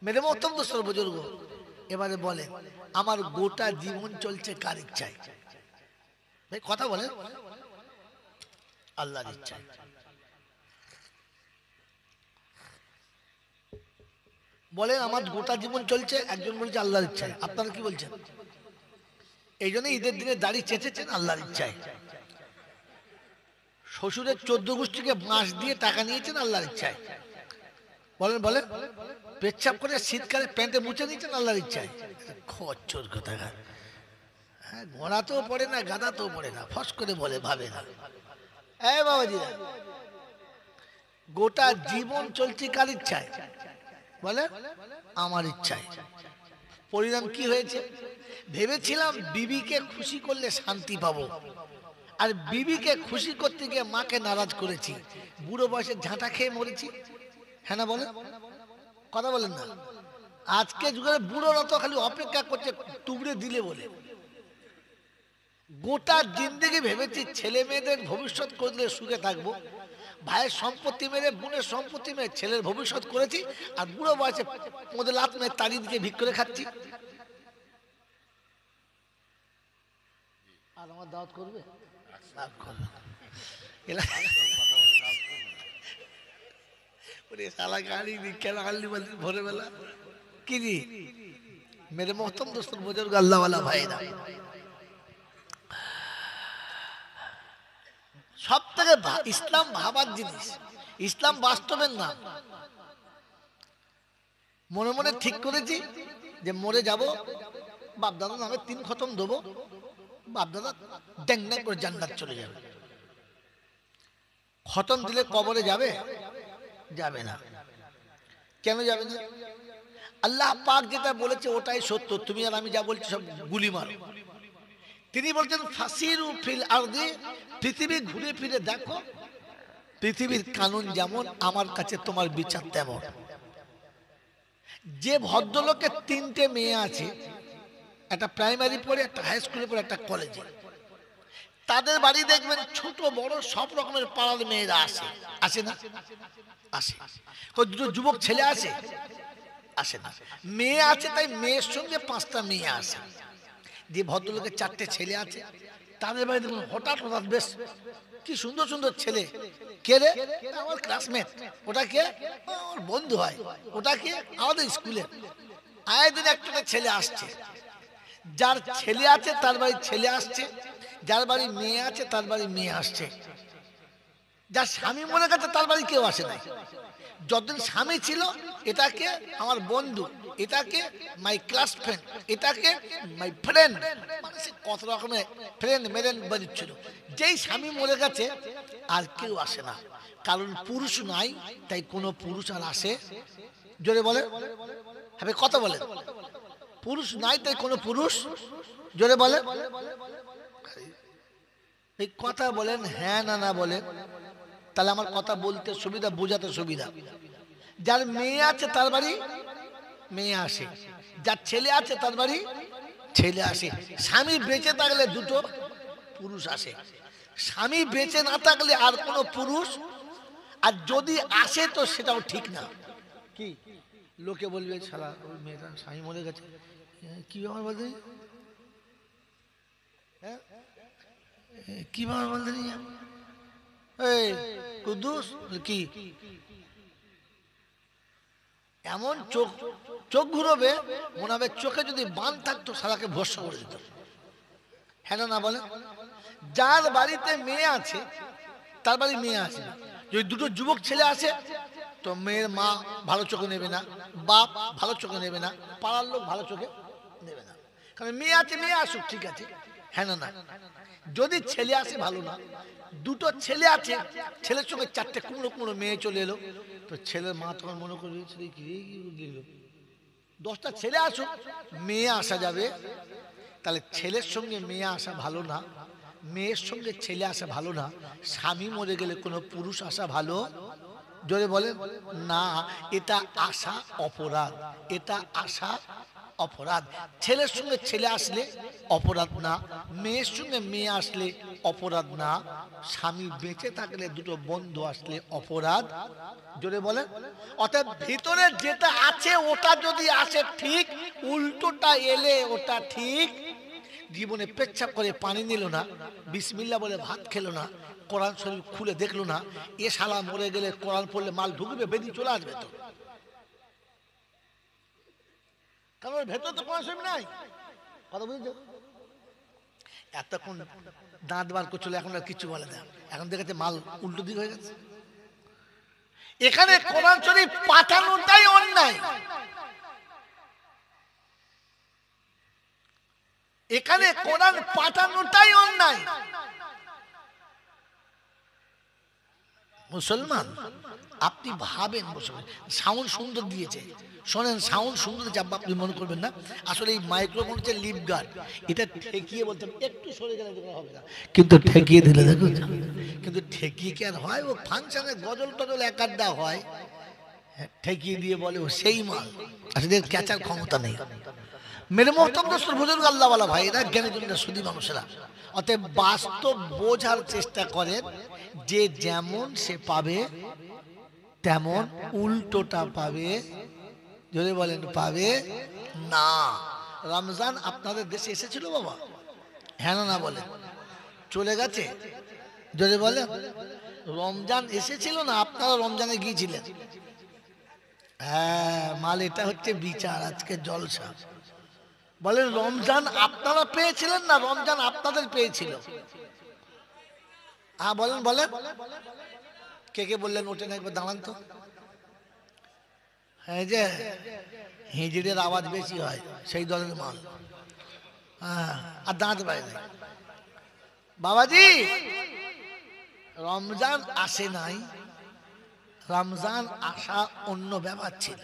মেরে মোহতরম দোস্তর বুজুর্গ, এবারে বলেন আমার গোটা জীবন চলছে কার ইচ্ছায়? ভাই কথা বলেন, আল্লাহর ইচ্ছায়। বলেন আমার গোটা জীবন চলছে, একজন বলছে আল্লাহর ইচ্ছায়। আপনারা কি বলছেন? এই জন্য ঈদের দিনে দাড়ি চেঁচেছেন আল্লাহর ইচ্ছায়। শ্বশুরের 14 গোষ্ঠীকে বাঁশ দিয়ে টাকা নিয়েছেন আল্লাহর ইচ্ছায়। বলেন বলেন, পেচ্ছাপ করে শীতকালে প্যান্টে মুছে নিয়েছেন আল্লাহর ইচ্ছায়। খচ্চর কোথাকার। হ্যাঁ, ঘোড়াতেও পড়ে না, গাদাতেও পড়ে না, ফস করে বলে ভাবে না। এই বাবাজিরা, গোটা জীবন চলছে কার ইচ্ছায়? বলে আমার ইচ্ছায়। পরিণাম কি হয়েছে? ভেবেছিলাম বিবিকে খুশি করলে শান্তি পাবো, আর বিবিকে খুশি করতে গিয়ে মাকে নারাজ করেছি, বুড়ো বয়সে ঝাঁটা খেয়ে মরেছি। হ্যাঁ না বলেন, কথা বলেন না। আজকে যুগের বুড়োরা তো খালি অপেক্ষা করছে টুকরে দিলে বলে। গোটা জিন্দেগি ভেবেছি ছেলে মেয়েদের ভবিষ্যৎ করলে সুখে থাকবো, ভাইয়ের সম্পত্তি মেরে বোনের সম্পত্তি মেরে ছেলের ভবিষ্যৎ করেছি, আর বুড়ো বয়সে মধ্যে লাত মেয়ে তাড়ি দিকে ভিক করে খাচ্ছি। আর আমার দাওয়াত করবে? ভোরবেলা কি জি মেরে মোহতরম দোস্তর বুজুর্গ আল্লাহওয়ালা ভাইরা, সব থেকে ইসলাম ভাবার জিনিস, ইসলাম বাস্তবের না। মনে মনে ঠিক করেছি যে মরে যাব, বাপদাদা নামে 3 খতম দেবো, বাপদাদা ড্যাং ড্যাং করে জান্নাত চলে যাবে। খতম দিলে কবরে যাবে? যাবে না। কেন যাবে না? আল্লাহ পাক যেটা বলেছে ওটাই সত্য, তুমি আর আমি যা বলছি সব গুলি মারো। তিনি বলছেন ফাসিরু ফিল আরদি, পৃথিবী ঘুরে ফিরে দেখো, পৃথিবীর কানুন যেমন আমার কাছে তোমার বিচার তেমন। যে ভদ্রলোকের 3টে মেয়ে আছে, একটা প্রাইমারি পড়ে, একটা হাই স্কুলে পড়ে, একটা কলেজে, তাদের বাড়ি দেখবেন ছোট বড় সব রকমের পাড়ার মেয়েরা আসে, আসে না? আসে। দুটো যুবক ছেলে আসে? আসে না। মেয়ে আছে তাই মেয়ের সঙ্গে 5টা মেয়ে আসে। যে ভদ্রলোকের 4টে ছেলে আছে, তাদের বাড়ি দেখুন হঠাৎ হঠাৎ বেশ কি সুন্দর সুন্দর ছেলে। কে রে? আমার ক্লাসমেট। ওটা কে? আমার বন্ধু হয়। ওটা কে? আমাদের স্কুলে। আয় দিন একটা ছেলে আসছে। যার ছেলে আছে তার বাড়ি ছেলে আসছে, যার বাড়ি মেয়ে আছে তার বাড়ি মেয়ে আসছে। যার স্বামী মরে গেছে তার বাড়ি কেউ আসে নাই। যতদিন স্বামী ছিল এটাকে আমার বন্ধু, এটাকে মাই ক্লাস ফ্রেন্ড, এটাকে মাই ফ্রেন্ড, মানে সে কত রকমের ফ্রেন্ড মেরেন বাড়িছিল। যেই স্বামী মরে গেছে আর কেউ আসে না, কারণ পুরুষ নাই তাই কোনো পুরুষ আর আসে? জোরে বলে, হ্যাঁ কথা বলে, পুরুষ নাই তাই কোনো পুরুষ, জোরে বলে, এই কথা বলেন হ্যাঁ না না বলেন, তাহলে আমার কথা বলতে সুবিধা, বোঝাতে সুবিধা। যার মেয়ে আছে তার বাড়ি মেয়ে আসে, যার ছেলে আছে তার বাড়ি ছেলে আসে। স্বামী বেঁচে থাকলে 2টো পুরুষ আসে, স্বামী বেঁচে না থাকলে আর কোনো পুরুষ, আর যদি আসে তো সেটাও ঠিক না। কি লোকে বলবে শালা ওই মেয়েটা স্বামী মরে গেছে, কি ব্যাপার বলতে, হ্যাঁ কি ব্যাপার বলতে, এই কুদ্দুস কি এমন চোখ চোখ ঘুরবে মনে হবে চোখে যদি বান থাকতো সারাকে ভস্ম করে দিত। হ্যাঁ না বলে, যার বাড়িতে মেয়ে আছে তার বাড়ি মেয়ে আছে না। যদি 2টো যুবক ছেলে আসে তো মেয়ের মা ভালো চোখে নেবে না, বাপ ভালো চোখে নেবে না, পাড়ার লোক ভালো চোখে নেবে না, কারণ মেয়ে আছে, মেয়ে আসুক ঠিক আছে। হ্যাঁ না? যদি ছেলে আসে ভালো না, 2টো ছেলে আছে, ছেলের সঙ্গে 4টে কুমড়ো কুমড়ো মেয়ে চলে এলো, তো ছেলের মা তখন মনে করবে কি 10টা ছেলে আসুক মেয়ে আসা যাবে, তাহলে ছেলের সঙ্গে মেয়ে আসা ভালো না, মেয়ের সঙ্গে ছেলে আসা ভালো না, স্বামী মরে গেলে কোনো পুরুষ আসা ভালো জোরে বলেন না, এটা আসা অপরাধ, এটা আসা অপরাধ। ছেলের সঙ্গে ছেলে আসলে অপরাধ না, মেয়ের সঙ্গে মেয়ে আসলে অপরাধ না, স্বামী বেঁচে থাকলে দুটো বন্ধু আসলে অপরাধ। জোরে বলেন। অর্থাৎ ভিতরে যেটা আছে ওটা যদি আসে ঠিক, উল্টোটা এলে ওটা ঠিক। জীবনে পেচ্ছাপ করে পানি নিল না, বিসমিল্লাহ বলে ভাত খেলো না, কোরআন শরীফ খুলে দেখলো না, এ শালা মরে গেলে কোরআন পড়লে মাল ঢুকবে, বেদি চলে আসবে তো, কারণ ভেতর তো কোরআন শরীফ নাই। কথা বুঝছো? এতক্ষণ দাঁত বার করছিল, এখন আর কিছু বলে না, এখন দেখেছে মাল উল্টো দিক হয়ে গেছে। এখানে কোরআন শরীফ পাঠানোটাই অন্যায়, এখানে কোরআন পাঠানোটাই অন্যায়। মুসলমান আপনি ভাবেন, সাউন্ড সুন্দর দিয়েছে, শোনেন সাউন্ড সুন্দর দিয়েছে, আপনি মনে করবেন না আসলে এই মাইক্রোফোন হচ্ছে লিপ গার্ড, এটা ঠেকিয়ে বলতাম একটু সরে গেলে হবে না, কিন্তু ঠেকিয়ে দিলে দেখো, কিন্তু ঠেকিয়ে কি আর হয়? ও ফাংশনে গজল টজল এক আধটা হয়, ঠেকিয়ে দিয়ে বলে ও সেই মাল, আসলে ক্যাচার ক্ষমতা নেই। মেরে মোহতরম দোস্ত বুজুর্গ আল্লাহওয়ালা ভাইরা, জ্ঞানীজনরা, সুধী মানুষেরা, অতএব বাস্তব বোঝার চেষ্টা করেন যে যেমন সে পাবে তেমন উল্টোটা পাবে। যদি বলেন পাবে না। রমজান আপনাদের দেশে এসেছিল বাবা? হ্যাঁ না বলেন? চলে গেছে? যদি বলেন রমজান এসেছিল না আপনারা রমজানে গিয়েছিলেন? হ্যাঁ, মাল এটা হচ্ছে বিচার, আজকে জলসা। বলেন রমজান আপনারা পেয়েছিলেন না রমজান আপনাদের পেয়েছিল? হ্যাঁ বলেন বলেন, কে কে বললেন? ওঠেন একবার, দাঁড়ান তো। হ্যাঁ, যে হিজড়ের আওয়াজ বেশি হয় সেই দলের মাল। হ্যাঁ, আর দাঁত বাইরে। বাবাজি রমজান আসে নাই, রমজান আসা অন্য ব্যাপার ছিল।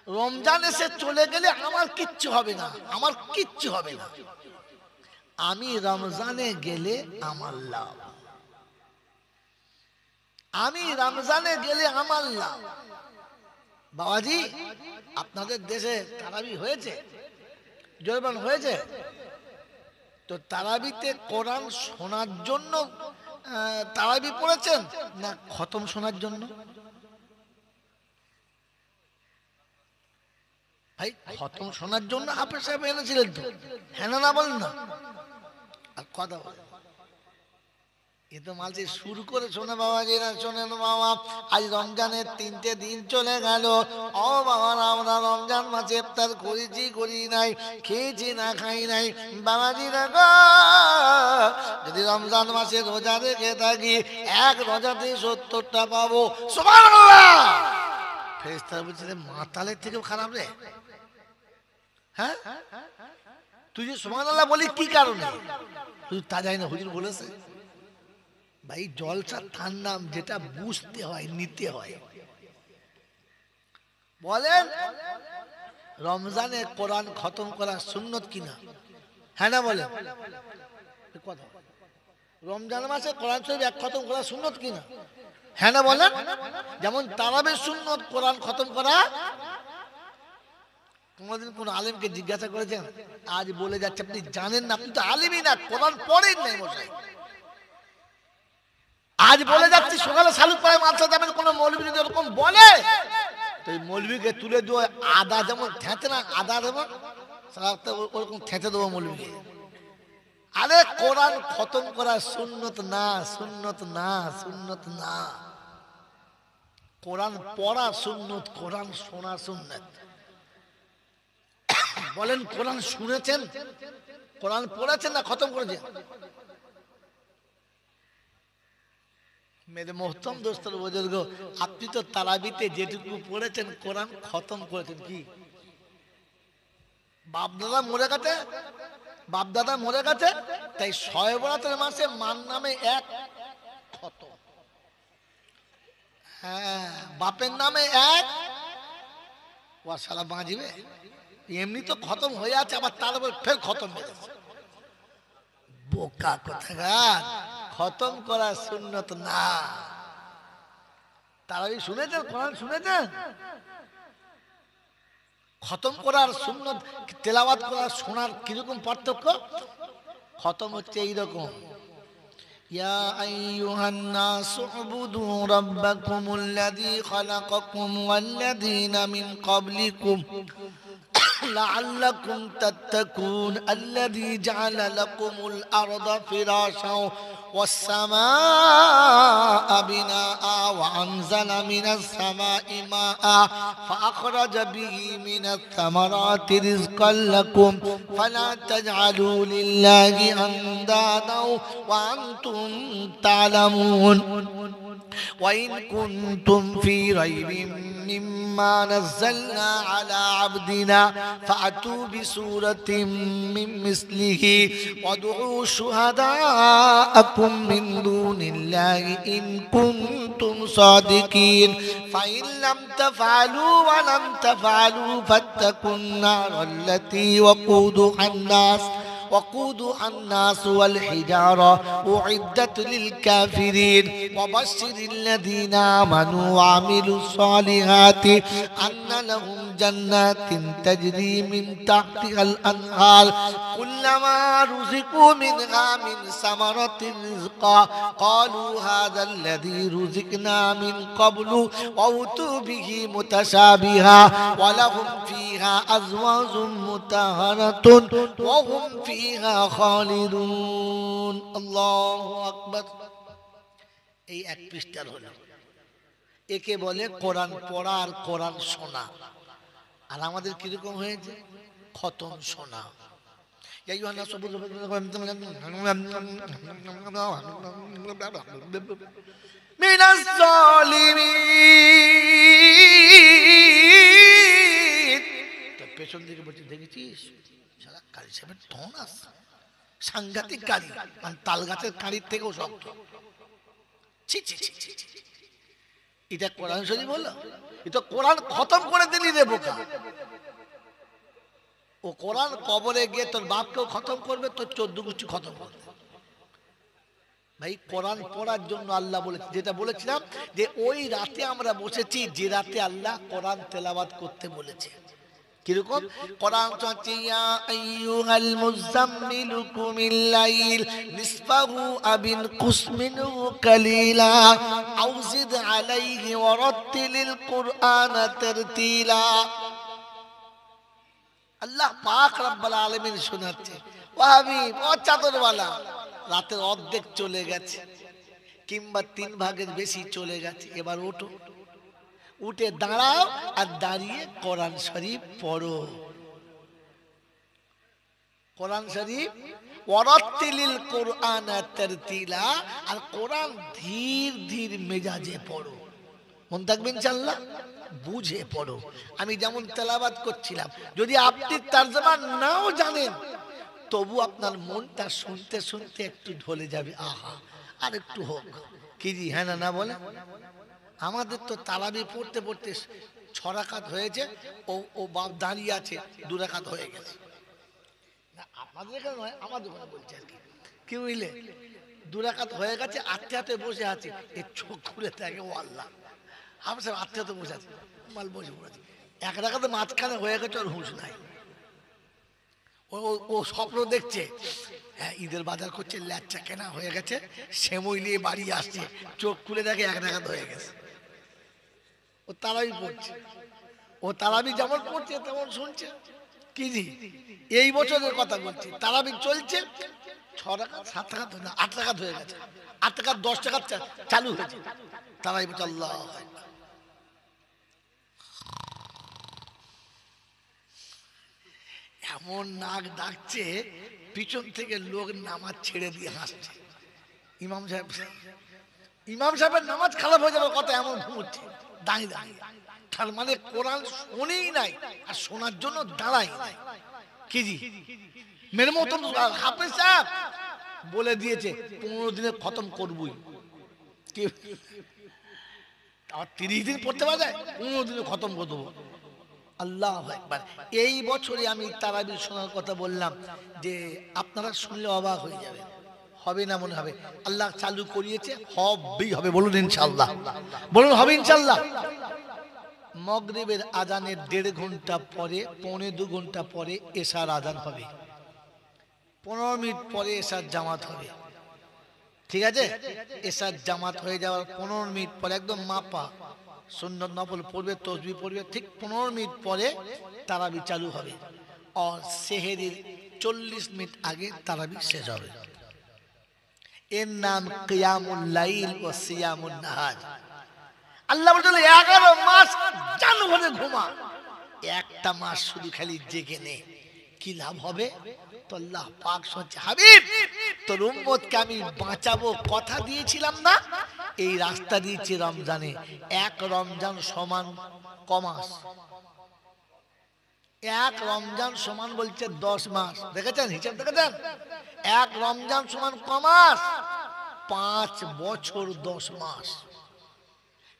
রমজান এসে চলে গেলে আমার কিচ্ছু হবে না, আমার কিচ্ছু হবে না। আমি রমজানে গেলে আমার লাভ, আমি রমজানে গেলে আমার লাভ। বাবাজি আপনাদের দেশে তারাবি হয়েছে? জয়বান হয়েছে তো? তারাবিতে কোরআন শোনার জন্য তারাবি পড়েছেন না খতম শোনার জন্য? ভাই খতম শোনার জন্য হাফেজ সাহেব এনেছিলেন তো, হ্যাঁ না বলেন না? আর কথা বলেন, এ তো মালছে শুরু করে শোনে বাবাজি না, শোনেন বাবা, আজ রমজানের 3টে দিন চলে গেল। ও বাবা, আমরা রমজান মাসে ইফতার করেছি করি নাই, খেয়েছি না খাই নাই। বাবাজি না গো, যদি রমজান মাসে রোজা রেখে থাকি, এক রোজাতে 70টা পাবো। সুবহানাল্লাহ। ফেরেশতারা বলছে মাতালের থেকেও খারাপ রে। হ্যাঁ, তুই যে সুবহানাল্লাহ বলি কি কারণে? তুই তা জানি না, হুজুর বলেছে। ভাই জলসা তার নাম, যেটা বুঝতে হয়, নিতে হয়। বলেন রমজানে কোরআন খতম করা সুন্নত কিনা? হ্যাঁ না বলেন? রমজান মাসে কোরআন শরীফ এক খতম করা সুন্নত কিনা? হ্যাঁ না বলেন? যেমন তারাবির সুন্নত কোরআন খতম করা। কোনদিন কোন আলেমকে জিজ্ঞাসা করেছেন? আজ বলে যাচ্ছে আপনি জানেন না, আপনি তো আলেমই না, কোরআন পড়েন নাই মশাই। আজ বলে যাচ্ছি সকালে শালুক পাড়ায় মাদ্রাসা যাবেন, কোন মৌলবী যদি এরকম বলে তো এই মৌলবীকে তুলে দেবো, আদা যেমন থেঁতে না, আদা দেবো ওরকম থেঁতে দেবো মৌলবীকে। আরে কোরআন খতম করা সুন্নত না, সুন্নত না, সুন্নত না। কোরআন পড়া সুন্নত, কোরআন শোনা সুন্নত। বলেন কোরআন শুনেছেন, কোরআন পড়েছেন না খতম করেছেন? মেরে মোহতরম দোস্তর বুজুর্গ, আপনি তো তারাবিতে যেটুকু পড়েছেন কোরআন খতম করেছেন। কি বাপদাদা মরে গেছে, বাপদাদা মরে গেছে, তাই শবে বরাতের মাসে মান নামে এক খতম। হ্যাঁ, বাপের নামে এক, ও শালা বাঁচবে? এমনি তো খতম হয়ে আছে, আবার তার উপর ফের খতম হয়ে যাচ্ছে। বোকা কোথাকার, খতম করা সুন্নত না। তারাবি শুনেছেন? কোরআন শুনেছেন? খতম করার সুন্নত, তেলাওয়াত করার শোনার কিরকম পার্থক্য? খতম হচ্ছে এইরকম, ইয়া আইয়ুহান নাসু উবুদু রাব্বাকুমুল্লাযী খালাকাকুম ওয়াল্লাযীনা মিন ক্বাবলিকুম لعلكم تتقون الذي جعل لكم الأرض فراشا والسماء بناء وأنزل من السماء ماء فأخرج به من الثمرات رزقا لكم فلا تجعلوا لله أندادا وأنتم تعلمون وإن كنتم في ريب مما نزلنا على عبدنا فأتوا بسورة من مثله وادعوا شهداءكم من دون الله إن كنتم صادقين فإن لم تفعلوا ولم تفعلوا فاتقوا النار التي وقودها الناس والحجارة أعدت للكافرين وبشر الذين آمنوا وعملوا الصالحات أن لهم جنات تجري من تحتها الأنهار كلما رزقوا منها من ثمرة رزقا قالوا هذا الذي رزقنا من قبل وأتوا به متشابها ولهم فيها أزواج مطهرة وهم فيها خالدون الله أكبر এই এক পৃষ্ঠার হলো, একে বলে কোরআন পড়া আর কোরআন শোনা। আর আমাদের কিরকম হয়েছে? খতম শোনা। মিনাস জালিমিন, পেছন দিকে বলছে দেখেছিস সারা কালী সাহেবের টন আছে, সাংঘাতিক কালী, মানে তাল গাছের কাঁড়ির থেকেও শক্ত। এটা কোরআন শরীফ বললো? এটা কোরআন খতম করে দিলি রে বোকা। ও কোরআন কবরে গিয়ে তোর বাপকেও খতম করবে, তোর 14 গোষ্ঠী খতম করবে। ভাই কোরআন পড়ার জন্য আল্লাহ বলেছে, যেটা বলেছিলাম যে ওই রাতে আমরা বসেছি যে রাতে আল্লাহ কোরআন তেলাওয়াত করতে বলেছে। কিরকম? কোরআন চলছে ইয়া আইয়ুহাল মুযাম্মিলু কুমিল লাইল নিসফাহু আবিন কুসমিনহু কালিলা আও জিদ আলাইহি ওয়ারাত্তিলিল কুরআনা তারতিলা। আল্লাহ পাক রব্বুল আলামিন শোনাচ্ছে, ও হাবিব, ও চাদরওয়ালা, রাতের অর্ধেক চলে গেছে কিংবা 3 ভাগের বেশি চলে গেছে, এবার ওঠো, উঠে দাঁড়াও আর দাঁড়িয়ে কোরআন শরীফ পড়ো। কোরআন শরীফ ওয়ারাত্তিলিল কুরআনা তারতিলা, আর কোরআন ধীর ধীর মেজাজে পড়ো। মন থাকবে ইনশাআল্লাহ, বুঝে পড়ো। আমি যেমন তেলাওয়াত করছিলাম, যদি আপনি তরজমা নাও জানেন তবু আপনার মনটা শুনতে শুনতে একটু ঢলে যাবে, আহা আর একটু হোক। কি জি হ্যাঁ না বলে? আমাদের তো তারাবি পড়তে পড়তে 6 রাকাত হয়েছে, ও বাপ দাঁড়িয়ে আছে 2 রাকাত হয়ে গেছে। না আপনাদের এখানে নয়, আমাদের ওখানে বলছে আর কি। কি বুঝলে? 2 রাকাত হয়ে গেছে, আত্মে হাতে বসে আছে, এর চোখ খুলে থাকে ও আল্লাহ, আমি সব আত্মে হাতে বসে আছি, মাল বসে পড়েছি। 1 রাকাতে মাঝখানে হয়ে গেছে, ওর হুঁশ নাই। ও স্বপ্ন দেখছে, হ্যাঁ ঈদের বাজার করছে, ল্যাচা কেনা হয়ে গেছে, সেমই নিয়ে বাড়ি আসছে, চোখ খুলে দেখে 1 রাকাত হয়ে গেছে। ও তারাবি পড়ছে, ও তারাবি যেমন পড়ছে তেমন শুনছে। কি জি এই বছরের কথা বলছি, তারাবি চলছে, 6 রাকাত 7 রাকাত 8 রাকাত হয়ে গেছে, 8 রাকাত 10 রাকাত চালু হয়েছে, তারাবি বলছে আল্লাহ। এমন নাক ডাকছে, পিছন থেকে লোক নামাজ ছেড়ে দিয়ে হাসছে। ইমাম সাহেবের নামাজ খারাপ হয়ে যাবে কথা, এমন ঘুমোচ্ছে দাঁড়িয়ে দাঁড়িয়ে। তার মানে কোরআন শোনেই নাই আর শোনার জন্য দাঁড়াই নাই। কি জি মেরে মতন হাফেজ সাহেব বলে দিয়েছে 15 দিনে খতম করবই। আর 30 দিন পড়তে পারে, 15 দিনে খতম করে দেবো। আল্লাহু আকবার। এই বছরে আমি তারাবি শোনার কথা বললাম যে আপনারা শুনলে অবাক হয়ে যাবেন, হবে না মনে হবে? আল্লাহ চালু করিয়েছে, হবেই হবে। বলুন ইনশাআল্লাহ, বলুন হবে ইনশাআল্লাহ। মাগরিবের আজানের 1.5 ঘন্টা পরে, 1.25 ঘন্টা পরে এশার আজান হবে। 15 মিনিট পরে এশার জামাত হবে। ঠিক আছে? এশার জামাত হয়ে যাওয়ার 15 মিনিট পরে একদম মাপা সুন্নত নফল পড়বে, তাসবিহ পড়বে, ঠিক 15 মিনিট পরে তারাবি চালু হবে। আর সেহরির 40 মিনিট আগে তারাবি শেষ হবে। এর নাম কিয়ামুল লাইল ও সিয়ামুন নাহার। আল্লাহ বলেন 11 মাস জান ভরে ঘুমা, একটা মাস শুধু খালি জেগে নে, কি লাভ হবে? তো আল্লাহ পাক বলছে, হাবিব তোর উম্মতকে আমি বাঁচাবো, কথা দিয়েছিলাম না? এই রাস্তা দিয়েছি রমজানে। এক রমজান সমান কমাস, এক রমজান সমান বলছে 10 মাস। দেখেছেন হিসাব? দেখেছেন? এক রমজান সমান কমাস, 5 বছর 10 মাস।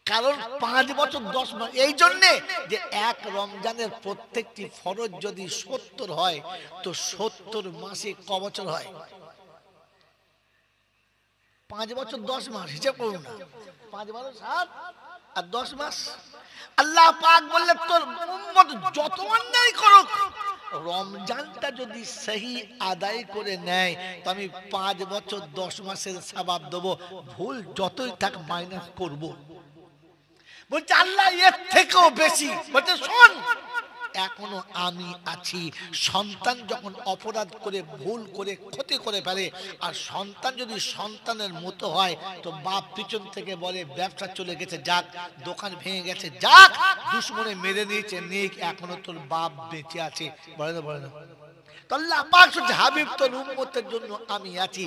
কারণ 5 বছর 10 মাস এই জন্যে যে এক রমজানের প্রত্যেকটি ফরজ যদি 70 হয়, তো 70 মাসে ক বছর হয়? 5 বছর 10 মাস। হিসাব করুন না, 5 12 7 আর 10 মাস। আল্লাহ পাক বললেন তোর উম্মত যত অন্যায় করুক, রমজানটা যদি সহি আদায় করে নেয় তো আমি 5 বছর 10 মাসের সওয়াব দেব, ভুল যতই থাক মাইনাস করব। বলছে আল্লাহ এর থেকেও বেশি। বলছে শোন, এখনো আমি আছি। সন্তান যখন অপরাধ করে, ভুল করে, ক্ষতি করে ফেলে, আর সন্তান যদি সন্তানের মতো হয়, তো বাপ পিছন থেকে বলে ব্যবসা চলে গেছে যাক, দোকান ভেঙে গেছে যাক, দুশ্মনে মেরে নিয়েছে নিক, এখনো তোর বাপ বেঁচে আছে। বলে না, বলে না? তো আল্লাহ পাক বলছে হাবিব তোর উম্মতের জন্য আমি আছি।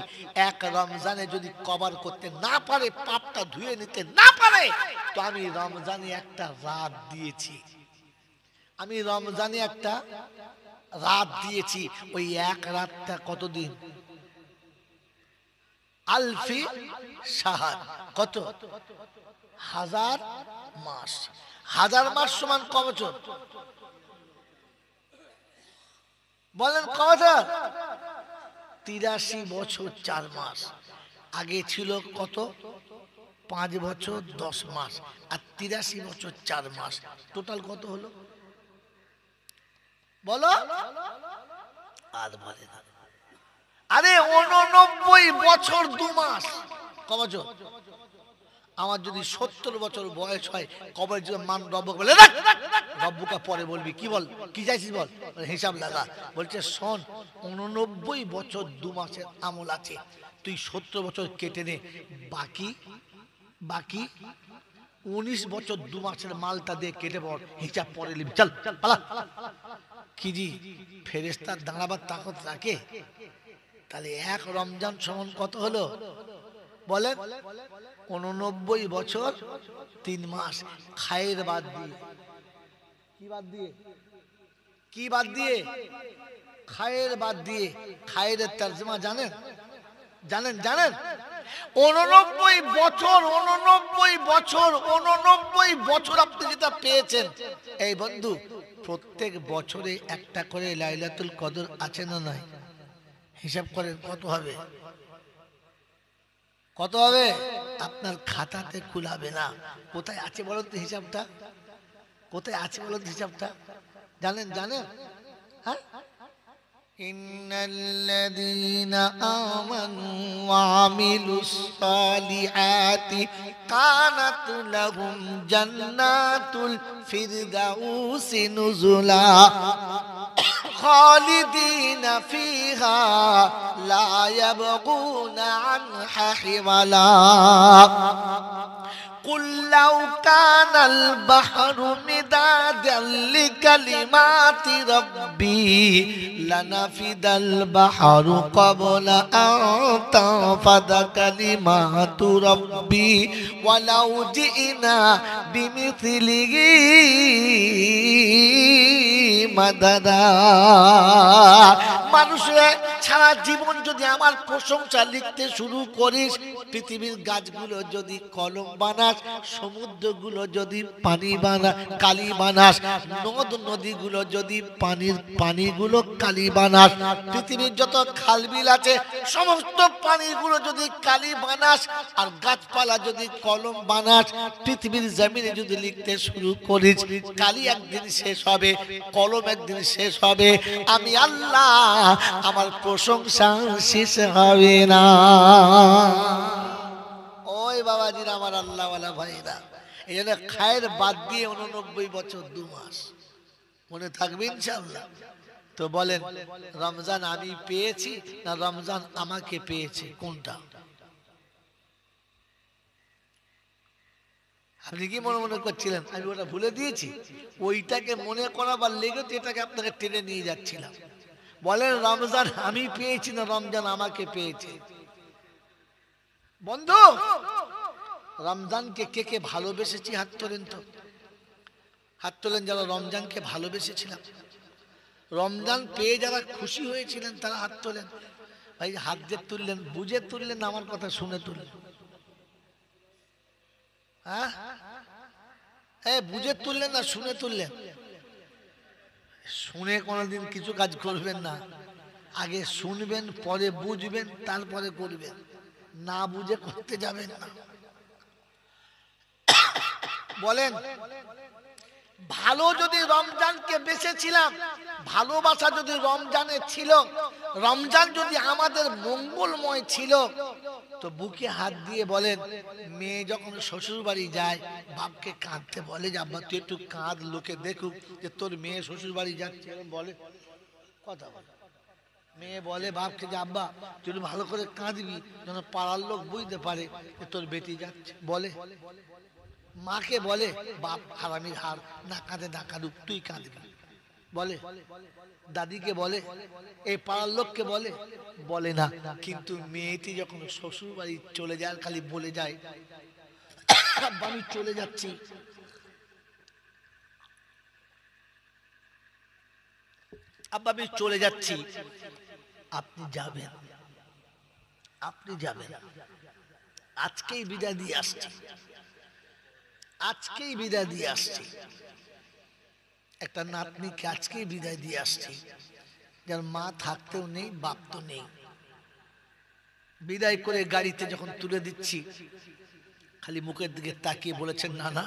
এক রমজানে যদি কভার করতে না পারে, পাপটা ধুয়ে নিতে না পারে, তো আমি রমজানে একটা রাত দিয়েছি। আমি রমজানে একটা রাত দিয়েছি। ওই এক রাতটা কতদিন? আলফি শাহর। কত? 1000 মাস। 1000 মাস সমান ক বছর? বলেন ক বছর? 83 বছর 4 মাস। আগে ছিল কত? 5 বছর 10 মাস আর 83 বছর 4 মাস। টোটাল কত হলো বলো? আর বলে না। আরে 89 বছর 2 মাস। ক বছর? আমার যদি 70 বছর বয়স হয়, কবর যে মান রব্বুক বলে, রব্বুকা পরে বলবি, কি বল, কি চাইছিস বল, হিসাব লাগা। বলছে শোন, 89 বছর 2 মাসের আমল আছে, তুই 70 বছর কেটে নে, বাকি বাকি 19 বছর 2 মাসের মালটা দিয়ে কেটে পড়, হিসাব পরে নিবি, চল পালা। কি জি ফেরেশতার দাঁড়াবার তাকত রাখে? তাহলে এক রমজান সমান কত হলো বলেন? 89 বছর 3 মাস। খায়ের বাদ দিয়ে, কি বাদ দিয়ে? কি বাদ দিয়ে? খায়ের বাদ দিয়ে। খায়ের তর্জমা জানেন? জানেন? জানেন? 89 বছর, 89 বছর, 89 বছর আপনি যেটা পেয়েছেন, এই বন্ধু প্রত্যেক বছরে একটা করে লাইলাতুল কদর আছে না নাই? হিসাব করেন কত হবে? কত হবে? আপনার খাতাতে খুলাবে না। কোথায় আছে বলুন তো হিসাবটা? কোথায় আছে বলুন তো হিসাবটা? জানেন? জানেন? হ্যাঁ, ইন্নাল্লাযীনা আমানু ওয়া আমিলুস সালিহাতি কানাত লাহুম জান্নাতুল ফিরদাউসি নুজুলা খালিদিনা ফিহা লা ইয়াবগুনা আনহা হিওয়ালা قل لو كان البحر مدادا لكلمات ربي لنفد البحر قبل أن تنفد كلمات ربي ولو جئنا بمثله مددا। মানুষে ছাড়া জীবন যদি আমার প্রশংসা লিখতে শুরু করিস, পৃথিবীর গাছগুলো যদি কলম বানাস, সমুদ্রগুলো যদি পানি কালি বানাস, নদ নদীগুলো যদি পানিগুলো কালি বানাস, পৃথিবীর যত খালবিল আছে সমস্ত পানিগুলো যদি কালি বানাস, আর গাছপালা যদি কলম বানাস, পৃথিবীর জমিনে যদি লিখতে শুরু করিস, কালি একদিন শেষ হবে, কলম একদিন শেষ হবে, আমি আল্লাহ আমার প্রশংসা শেষ হবে না। ওই বাবাজিরা, আমার আল্লাহওয়ালা ভাইরা, এই জন্য খায়ের বাদ দিয়ে 89 বছর 2 মাস মনে থাকবে ইনশাআল্লাহ। তো বলেন, রমজান আমি পেয়েছি না রমজান আমাকে পেয়েছে, কোনটা? আপনি কি মনে মনে করছিলেন আমি ওটা ভুলে দিয়েছি? ওইটাকে মনে করাবার লেগে তো এটাকে আপনাকে টেনে নিয়ে যাচ্ছিলাম। বলেন, রমজান আমি পেয়েছি না রমজান আমাকে পেয়েছে? বন্ধু, রমজানকে কে কে ভালোবেসেছি হাত তোলেন তো, হাত তোলেন যারা রমজানকে ভালোবেসেছিলাম। রমজান পেয়ে যারা খুশি হয়েছিলেন তারা হাত তোলেন। ভাই হাত যে তুললেন, বুঝে তুললেন আমার কথা শুনে তুললেন? হ্যাঁ, বুঝে তুললেন না শুনে তুললেন? শুনে কোনোদিন কিছু কাজ করবেন না, আগে শুনবেন, পরে বুঝবেন, তারপরে করবেন, না বুঝে করতে যাবেন না। বলেন, ভালো যদি রমজানকে বেঁচেছিলাম, ভালোবাসা যদি রমজানে ছিল, রমজান যদি আমাদের মঙ্গলময় ছিল, তো বুকে হাত দিয়ে বলেন, মেয়ে যখন শ্বশুর বাড়ি যায় বাপকে কাঁদতে বলে যে আব্বা তুই একটু কাঁদ, লোকে দেখুক যে তোর মেয়ে শ্বশুর বাড়ি যাচ্ছে, বলে কথা বলে। মেয়ে বলে বাপকে যে আব্বা তুই একটু ভালো করে কাঁদবি, যেন পাড়ার লোক বুঝতে পারে যে তোর বেটি যাচ্ছে, বলে। মাকে বলে বাপ হারামির হার, না কাঁদে না কাঁদুক, তুই কাঁদবি, বলে। দাদিকে বলে, এই পাড়ার লোককে বলে, বলে না। কিন্তু মেয়েটি যখন শ্বশুর বাড়ি চলে যায় খালি বলে যায় আব্বা আমি চলে যাচ্ছি, আব্বা আমি চলে যাচ্ছি। আপনি যাবেন, আপনি যাবেন, আজকেই বিদায় দিয়ে আসছি, আজকেই বিদায় দিয়ে আসছি। একটা নাতনিকে আজকেই বিদায় দিয়ে আসছি, যার মা থাকতেও নেই, বাপ তো নেই। বিদায় করে গাড়িতে যখন তুলে দিচ্ছি, খালি মুখের দিকে তাকিয়ে বলেছেন না না।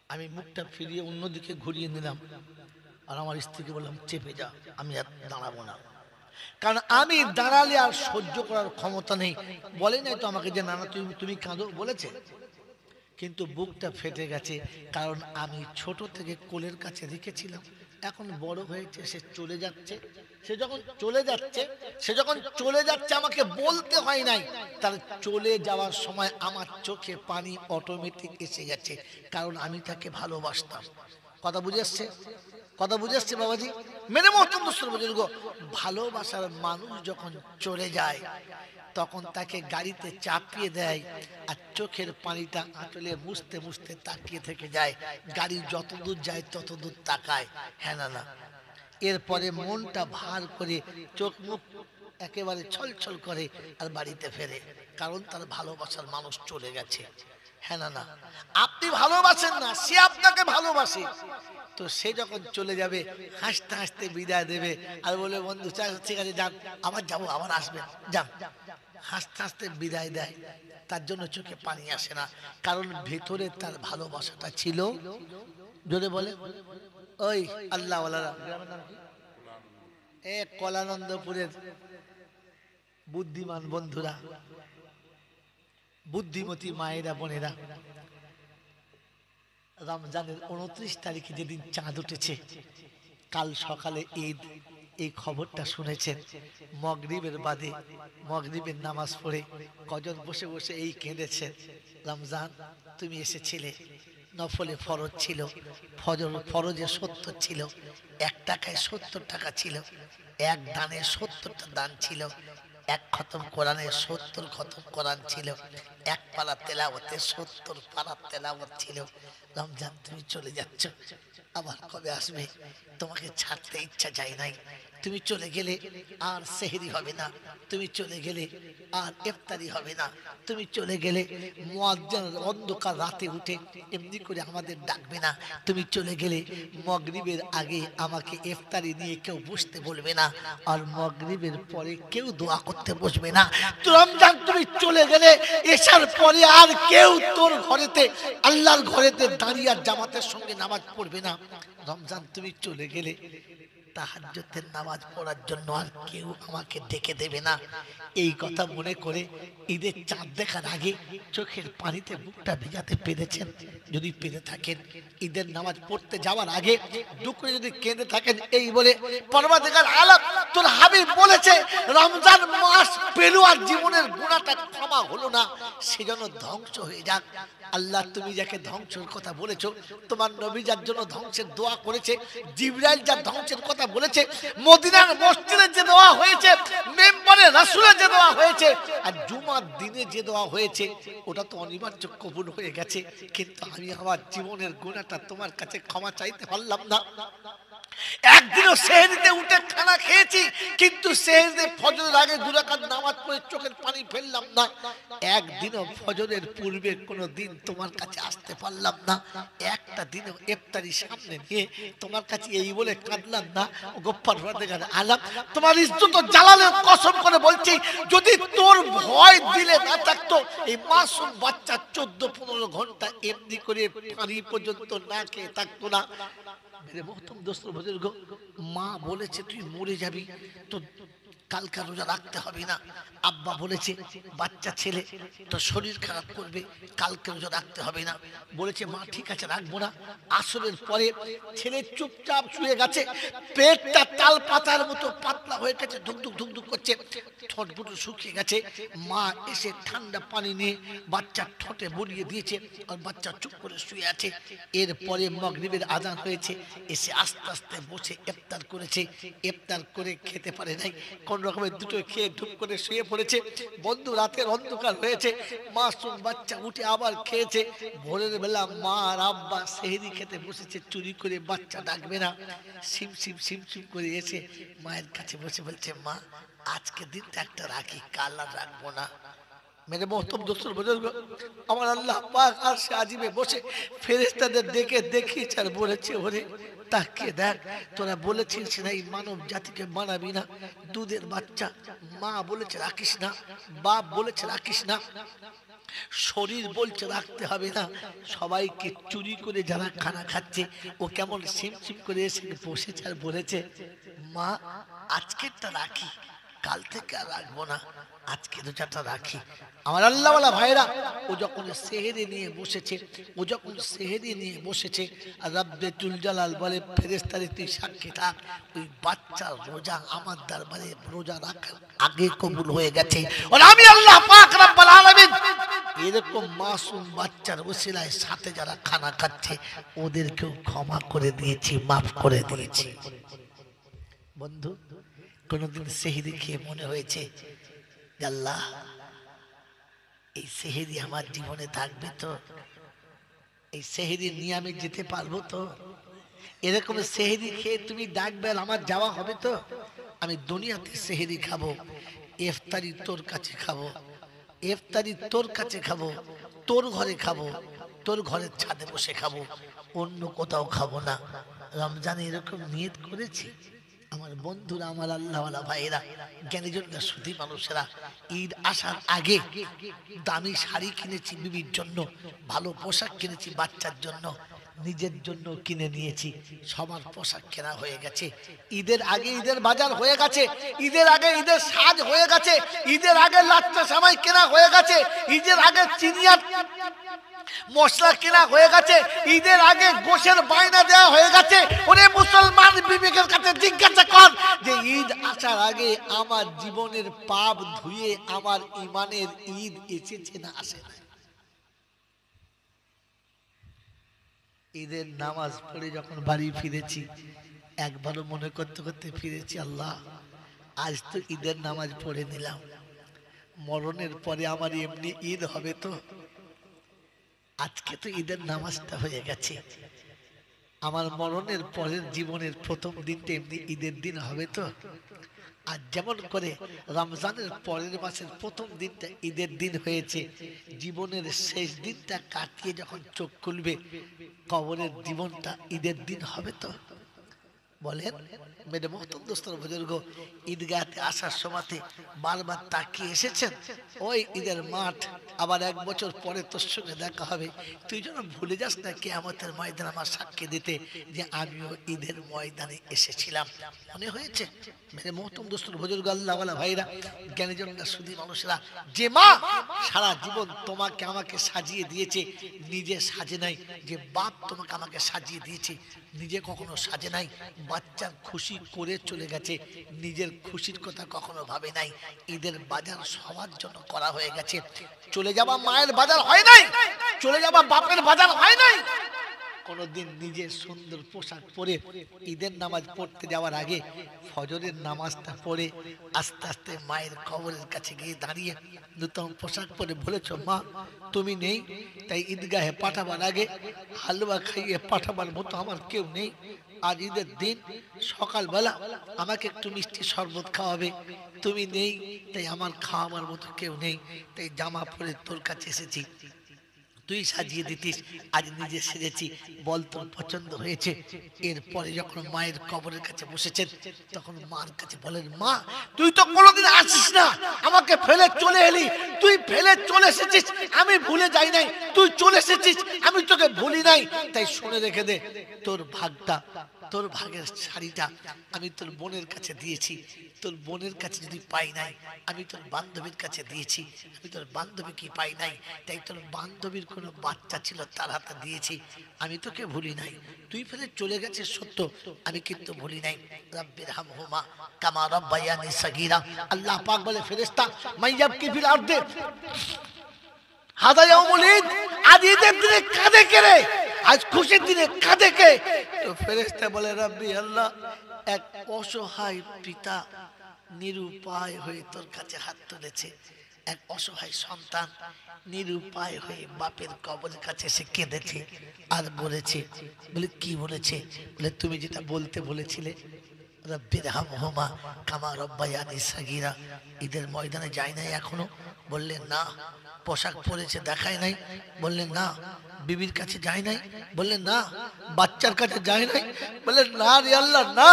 আমি মুখটা ফিরিয়ে অন্যদিকে ঘুরিয়ে নিলাম, আর আমার স্ত্রীকে বললাম চেপে যা, আমি আর দাঁড়াবো না, কারণ আমি দাঁড়ালে আর সহ্য করার ক্ষমতা নেই। বলে নাই তো আমাকে যে না না তুমি কাঁদো, বলেছে, কিন্তু বুকটা ফেটে গেছে, কারণ আমি ছোট থেকে কোলের কাছে রেখেছিলাম, এখন বড় হয়েছে, সে চলে যাচ্ছে। সে যখন চলে যাচ্ছে আমাকে বলতে হয় নাই, তার চলে যাওয়ার সময় আমার চোখে পানি অটোমেটিক এসে গেছে, কারণ আমি তাকে ভালোবাসতাম। কথা বুঝে আসছে? কথা বুঝে আসছে বাবাজি? মেরে মহতম দোস্তর বুজুর্গ, ভালোবাসার মানুষ যখন চলে যায় তখন তাকে গাড়িতে চাপিয়ে দেয়, আর চোখের পানিটা আঁচলে মুছতে মুছতে তাকিয়ে থেকে যায়। গাড়ি যত দূর যায় তত দূর তাকায়, হ্যাঁ না না। এরপরে মনটা ভার করে চোখ মুখ একেবারে ছলছল করে আর বাড়িতে ফেরে, কারণ তার ভালোবাসার মানুষ চলে গেছে, হ্যাঁ না না। আপনি ভালোবাসেন না, সে আপনাকে ভালোবাসে, তো সে যখন চলে যাবে হাসতে হাসতে বিদায় দেবে, আর বলে বন্ধু ঠিক আছে যান, আবার যাবো, আবার আসবেন, যান। হাসতে হাসতে বিদায় দেয়, তার জন্য চোখে পানি আসে না, কারণ ভেতরে তার ভালোবাসাটা ছিল। যদি বলে ওই আল্লাহ গ্রামের নাম কি? কলানন্দপুরের বুদ্ধিমান বন্ধুরা, বুদ্ধিমতী মায়েরা বোনেরা, রমজানের 29 তারিখে যেদিন চাঁদ উঠেছে, কাল সকালে ঈদ, এই খবরটা শুনেছেন। মাগরিবের বাদে, মাগরিবের নামাজ পড়ে কজন বসে বসে এই কেঁদেছেন, রমজান তুমি এসেছিলে, নফলে ফরজ ছিল, ফরজে 70 ছিল, 1 টাকায় 70 টাকা ছিল, 1 দানে 70টা দান ছিল, 1 খতম কোরআনে 70 খতম কোরআন ছিল, 1 পারা তেলাওয়াতে 70 পারা তেলাওয়াত ছিল। রমজান তুমি চলে যাচ্ছ, আবার কবে আসবে তোমাকে ছাড়তে ইচ্ছা যায় নাই। তুমি চলে গেলে আর সেহরি হবে না, তুমি চলে গেলে আর ইফতারি হবে না, তুমি চলে গেলে মুয়াজ্জিন অন্ধকার রাতে উঠে এমনি করে আমাদের ডাকবে না, তুমি চলে গেলে মাগরিবের আগে আমাকে ইফতারি নিয়ে কেউ বসতে বলবে না, আর মাগরিবের পরে কেউ দোয়া করতে বসবে না। তো রমজান তুমি চলে গেলে এশার পরে আর কেউ তোর ঘরেতে আল্লাহর ঘরেতে দাঁড়িয়ে জামাতের সঙ্গে নামাজ পড়বে না। রমজান তুমি চলে গেলে তাহাজ্জুদের নামাজ পড়ার জন্য আর কেউ আমাকে ডেকে দেবে না। এই কথা মনে করে ঈদের চাঁদ দেখার আগে চোখের পানিতে মুখটা ভেজাতে পেরেছেন? যদি পেরে থাকেন ঈদের নামাজ পড়তে যাওয়ার আগে দুঃখে যদি কেঁদে থাকেন এই বলে, পরওয়ারদিগার আলম তোর হাবিব বলেছে রমজান মাস পেলো আর জীবনের গুনাহটা ক্ষমা হলো না, সেজন্য ধ্বংস হয়ে যাক। আল্লাহ তুমি যাকে ধ্বংসের কথা বলেছো, তোমার নবী যার জন্য ধ্বংসের দোয়া করেছে, জিবরাইল যার ধ্বংসের কথা বলেছে, মদিনার মসজিদে যে দোয়া হয়েছে, মেম্বরে রাসূলে যে দোয়া হয়েছে, আর জুমার দিনে যে দোয়া হয়েছে, ওটা তো অনিবার্য কবুল হয়ে গেছে। কিন্তু আমি আমার জীবনের গুনাহটা তোমার কাছে ক্ষমা চাইতে পারলাম না। একদিনও সেহরিতে উঠে খানা খেয়েছি, কিন্তু সেহরিতে ফজরের আগে 2 রাকাত নামাজ পড়ে চোখের পানি ফেললাম না। একদিনও ফজরের পূর্বে কোনো দিন তোমার কাছে আসতে পারলাম না। একটা দিনও ইফতারি সামনে নিয়ে তোমার কাছে এই বলে কাঁদলাম না। গফফার পরওয়ারদিগার আলম তোমার ইজ্জত ও জালালের কসম করে বলছি, যদি তোর ভয় দিলে না থাকতো এই মাসুম বাচ্চা 14-15 ঘন্টা এমনি করে পানি পর্যন্ত না খেয়ে থাকতো না। मेरे मोहतरम दोस्तों बुजुर्गों, माँ বলেছে তুই মরে যাবি, তো কালকা রোজা রাখতে হবে না। আব্বা বলেছে বাচ্চা ছেলে তো শরীর খারাপ করবে, কালকে রোজা রাখতে হবে না। বলেছে মা ঠিক আছে রাখবো না। আসরের পরে ছেলে চুপচাপ শুয়ে গেছে, পেটটা তাল পাতার মতো পাতলা হয়ে গেছে, ধুকধুক ধুকধুক করছে, ঠোঁট দুটো শুকিয়ে গেছে। মা এসে ঠান্ডা পানি নিয়ে বাচ্চার ঠোঁটে বুলিয়ে দিয়েছে, আর বাচ্চা চুপ করে শুয়ে আছে। এরপরে মাগরিবের আজান হয়েছে, এসে আস্তে আস্তে বসে ইফতার করেছে। ইফতার করে খেতে পারে নাই, কোন রকমের দুটো খেয়ে ধুপ করে শুয়ে পড়েছে। বন্ধু রাতের অন্ধকার হয়েছে, মাসুম বাচ্চা উঠে আবার খেয়েছে। ভোরের বেলা মা আর আব্বা সেহরি খেতে বসেছে, চুরি করে বাচ্চা ডাকবে না, সিম সিম সিম সিম করে এসে মায়ের কাছে বসে বলছে মা আজকে দিনটা একটা রাখি, কাল আর রাখবো না। मेरे मोहतरम दोस्तों बुजुर्गों, আমার আল্লাহ পাক আরশে আজিমে বসে ফেরেশতাদের ডেকে দেখিয়েছে আর বলেছে ওরে তাকিয়ে দেখ, তোরা বলেছিস না এই মানব জাতিকে মানাবি না, দুধের বাচ্চা মা বলেছে রাখিস না, বাপ বলেছে রাখিস না, শরীর বলছে রাখতে হবে না, সবাইকে চুরি করে যারা খানা খাচ্ছে ও কেমন সিম সিম করে এসে বসেছে আর বলেছে মা আজকেরটা রাখি, কাল থেকে আর রাখবো না, আজকে রোজাটা রাখি। আমার আল্লাহওয়ালা ভাইরা ও যখন সেহরি নিয়ে বসেছে, ও যখন সেহরি নিয়ে বসেছে, আর রব্বুল জালাল বলে ফেরেশতারে তুই সাক্ষী থাক, ওই বাচ্চার রোজা আমার দরবারে রোজা রাখার আগে কবুল হয়ে গেছে। আর আমি আল্লাহ পাক রব্বুল আলামিন এরকম মাসুম বাচ্চার ওসিলায় সাথে যারা খানা খাচ্ছে ওদেরকেও ক্ষমা করে দিয়েছি, মাফ করে দিয়েছি। বন্ধু কোনদিন সেহরি খেয়ে মনে হয়েছে আল্লাহ এই সেহরি আমার জীবনে থাকবে তো, এই সেহরি নিয়ে আমি যেতে পারবো তো, এরকম সেহরি খেয়ে তুমি ডাকবে আমার যাওয়া হবে তো, আমি দুনিয়াতে সেহরি খাবো, ইফতারি তোর কাছে খাবো, ইফতারি তোর কাছে খাবো, তোর ঘরে খাবো, তোর ঘরের ছাদে বসে খাবো, অন্য কোথাও খাবো না। রমজানে এরকম নিয়ত করেছি। আমার বন্ধুরা, আমার আল্লাহওয়ালা ভাইয়েরা, জ্ঞানীজনরা, সুধী মানুষেরা, ঈদ আসার আগে দামি শাড়ি কিনেছি বিবির জন্য, ভালো পোশাক কিনেছি বাচ্চার জন্য, নিজের জন্য কিনে নিয়েছি। সবার পোশাক কেনা হয়ে গেছে, ঈদের আগে ঈদের বাজার হয়ে গেছে, ঈদের আগে ঈদের সাজ হয়ে গেছে, ঈদের আগে লাচ্চা সামাই কেনা হয়ে গেছে, ঈদের আগে চিনিয়ার মশলা কেনা হয়ে গেছে, ঈদের আগে গোশের বায়না দেওয়া হয়ে গেছে। ওরে মুসলমান বিবেকের কাছে জিজ্ঞাসা কর যে ঈদ আসার আগে আমার জীবনের পাপ ধুয়ে আমার ইমানের ঈদ এসেছে না আসে না? ঈদের নামাজ পড়ে যখন বাড়ি ফিরেছি একবারও মনে করতে করতে ফিরেছি আল্লাহ আজ তো ঈদের নামাজ পড়ে নিলাম, মরণের পরে আমার এমনি ঈদ হবে তো, আজকে তো ঈদের নামাজটা হয়ে গেছে, আমার মরণের পরের জীবনের প্রথম দিনটা এমনি ঈদের দিন হবে তো। আর যেমন করে রমজানের পরের মাসের প্রথম দিনটা ঈদের দিন হয়েছে, জীবনের শেষ দিনটা কাটিয়ে যখন চোখ খুলবে কবরের জীবনটা ঈদের দিন হবে তো। বলেন মেরে মোহতম দোস্তর বুজুর্গ, ঈদগাহতে আসার সময়তে বারবার তাকিয়ে এসেছেন ওই ঈদের মাঠ, আবার এক বছর পরে তোর সঙ্গে দেখা হবে, তুই যেন ভুলে যাস না কিয়ামতের ময়দানে আমার সাক্ষী দিতে যে আমিও ঈদের ময়দানে এসেছিলাম। মনে হয়েছে মেরে মোহতম দোস্তর বুজুর্গ, আল্লাহওয়ালা ভাইরা, জ্ঞানীজনরা, সুধী মানুষেরা, যে মা সারা জীবন তোমাকে আমাকে সাজিয়ে দিয়েছে, নিজে সাজে নাই, যে বাপ তোমাকে আমাকে সাজিয়ে দিয়েছে, নিজে কখনো সাজে নাই, বাচ্চার খুশি করে চলে গেছে, নিজের খুশির কথা কখনো ভাবে নাই, ঈদের বাজার সবার জন্য করা হয়ে গেছে। চলে যাওয়া মায়ের বাজার হয় নাই, চলে যাওয়া বাপের বাজার হয় নাই। কোনদিন নিজের সুন্দর পোশাক পরে ঈদের নামাজ পড়তে যাওয়ার আগে ফজরের নামাজটা পড়ে আস্তে আস্তে মায়ের কবরের কাছে গিয়ে দাঁড়িয়ে নতুন পোশাক পরে বলেছ, মা তুমি নেই, তাই ঈদগাহে পাঠাবার আগে হালুয়া খাইয়ে পাঠাবার মতো আমার কেউ নেই। আজ ঈদের দিন, সকালবেলা আমাকে একটু মিষ্টি শরবত খাওয়াবে, তুমি নেই, তাই আমার খাওয়াবার মতো কেউ নেই, তাই জামা পরে তোর কাছে এসেছি, তুই সাজিয়ে দিতিস, আজ নিজে সেজেছি, বল তোর পছন্দ হয়েছে। এরপরে যখন মায়ের কবরের কাছে বসেছেন তখন মার কাছে বলেন, মা তুই তো কোনোদিন আসিস না, আমাকে ফেলে চলে এলি, তুই ফেলে চলে এসেছিস, আমি ভুলে যাই নাই, তুই চলে এসেছিস, আমি তোকে ভুলি নাই, তাই শুনে রেখে দে, তোর ভাগটা, তোর ভাগের শাড়িটা আমি তোর বোনের কাছে দিয়েছি, তোর বোনের কাছে যদি পাই নাই, আমি তোর বান্ধবীর কাছে দিয়েছি, আমি তোর বান্ধবীকে পাই নাই, তাই তোর বান্ধবীর কোনো বাচ্চা ছিল তার হাতে দিয়েছি, আমি তোকে ভুলি নাই, তুই ফেলে চলে গেছিস সত্য, আমি কিন্তু ভুলি নাই। রব্বির হামহুমা কামা রাব্বায়ানি সাগীরা। আল্লাহ পাক বলে, ফেরেশতা মাইয়াবকি ফিল আরদে হাদা ইয়াউমুল ঈদ, আজ ঈদের দিনে কাঁদে কে রে, আজ খুশির দিনে কাঁদে কে? তো ফেরেশতা বলে, রব্বি আল্লাহ, এক অসহায় পিতা নিরুপায় হয়ে তোর কাছে হাত তুলেছে, এক অসহায় সন্তান নিরুপায় হয়ে বাপের কবরের কাছে এসে কেঁদেছে আর বলেছে, বলে কি বলেছে? বলে তুমি যেটা বলতে বলেছিলে, রব্বির হামহুমা কামা রাব্বায়ানি সাগীরা। ঈদের ময়দানে যায় নাই এখনো? বললেন না। পোশাক পরেছে দেখায় নাই? বললেন না। বিবির কাছে যায় নাই? বললেন না। বাচ্চার কাছে যায় নাই? বললেন না রে আল্লাহ না।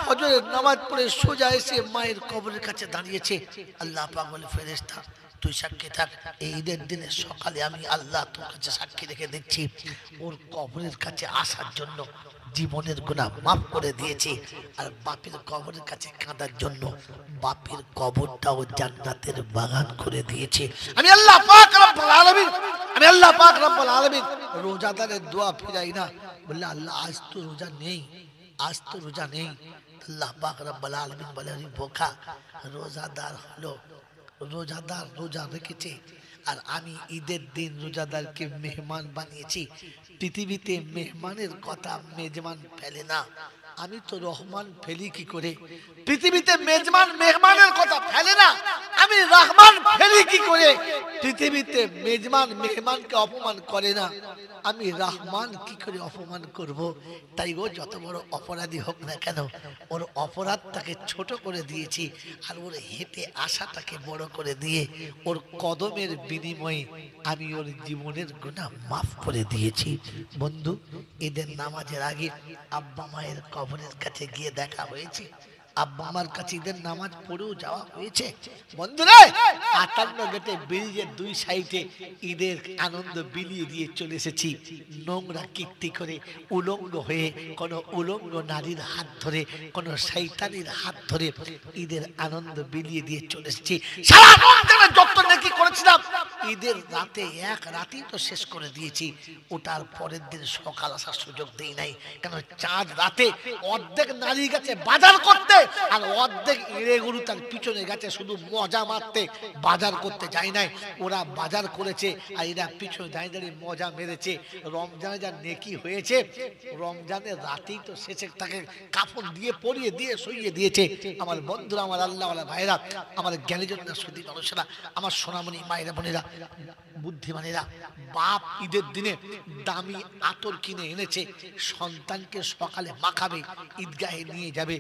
ফজরের নামাজ পড়ে সোজা এসে মায়ের কবরের কাছে দাঁড়িয়েছে। আল্লাহ পাক বলে, ফেরেশতা তুই সাক্ষী থাক, এই ঈদের দিনে সকালে আমি আল্লাহ তোর কাছে সাক্ষী রেখে দিচ্ছি, ওর কবরের কাছে আসার জন্য জীবনের গুনাহ মাফ করে দিয়েছি, আর বাপের কবরের কাছে কাঁদার জন্য বাপের কবরটাও জান্নাতের বাগান করে দিয়েছে। আমি আল্লাহ পাক রব্বুল আলামিন, আমি আল্লাহ পাক রব্বুল আলামিন রোজাদারের দোয়া ফিরাই না। বললে আল্লাহ আজ তো রোজা নেই, আজ তো রোজা নেই। আল্লাহ পাক রব্বুল আলামিন বলে, আরে বোকা, রোজাদার হলো, রোজাদার রোজা রেখেছে, আর আমি ঈদের দিন রোজাদারকে মেহমান বানিয়েছি। পৃথিবীতে মেহমানের কথা মেজবান ফেলে না, আমি তো রহমান ফেলি কি করে? পৃথিবীতে মেজবান মেহমানের কথা ফেলে না, আমি রহমান ফেলি কি করে? পৃথিবীতে মেজবান মেহমানকে অপমান করে না, আমি রহমান কি করে অপমান করব? তাই ও যত বড় অপরাধী হোক না কেন, ওর অপরাধটাকে ছোট করে দিয়েছি, আর ওর হেঁটে আসাটাকে বড় করে দিয়ে ওর কদমের বিনিময়ে আমি ওর জীবনের গুনাহ মাফ করে দিয়েছি। বন্ধু, ঈদের নামাজের আগে আব্বা মায়ের কবরের কাছে গিয়ে দেখা হয়েছে, আব্বা আমার কাছে ঈদের নামাজ পড়েও যাওয়া হয়েছে। বন্ধুরা, ৫৮ গেটে ব্রিজের দুই সাইডে ঈদের আনন্দ বিলিয়ে দিয়ে চলে এসেছি, নোংরা কীর্তি করে উলঙ্গ হয়ে কোন উলঙ্গ নারীর হাত ধরে, কোন শয়তানির হাত ধরে ঈদের আনন্দ বিলিয়ে দিয়ে চলে এসেছি। সারা রমজানের যত নেকি করেছিলাম ঈদের রাতে, এক রাতেই তো শেষ করে দিয়েছি। ওটার পরের দিন সকাল আসার সুযোগ দেই নাই, কেন চাঁদ রাতে অর্ধেক নারী গেছে বাজার করতে, আর অর্ধেক ইঁড়ে গরু তার পিছনে গেছে শুধু মজা মারতে, বাজার করতে যায় নাই। ওরা বাজার করেছে আর এরা পিছনে দাঁড়িয়ে দাঁড়িয়ে মজা মেরেছে। রমজানে যা নেকি হয়েছে, রমজানের রাতেই তো শেষে তাকে কাপড় দিয়ে পরিয়ে দিয়ে শুইয়ে দিয়েছে। আমার বন্ধুরা, আমার আল্লাহওয়ালা ভাইরা, আমার জ্ঞানীজনরা, সুধী মানুষেরা, আমার সোনামণি মায়েরা বোনেরা, বুদ্ধিমানেরা, বাপ ঈদের দিনে দামি আতর কিনে এনেছে, সন্তানকে সকালে মাখাবে, ঈদগাহে নিয়ে যাবে।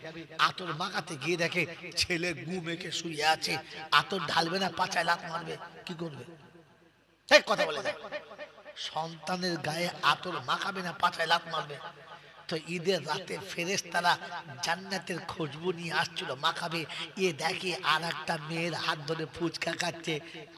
আতর মাখাতে গিয়ে দেখে ছেলে গু মেখে শুয়ে আছে। আতর ঢালবে না, পাছায় লাথ মারবে, কি করবে? ঠিক কথা বলে যায়। সন্তানের গায়ে আতর মাখাবে না, পাছায় লাথ মারবে। তো ঈদের রাতে ফেরেশতারা জান্নাতের খুশবু নিয়ে আসছিল মাখাবে। দেখে আর একটা মেয়ের হাত ধরে ফুচকা খাচ্ছে,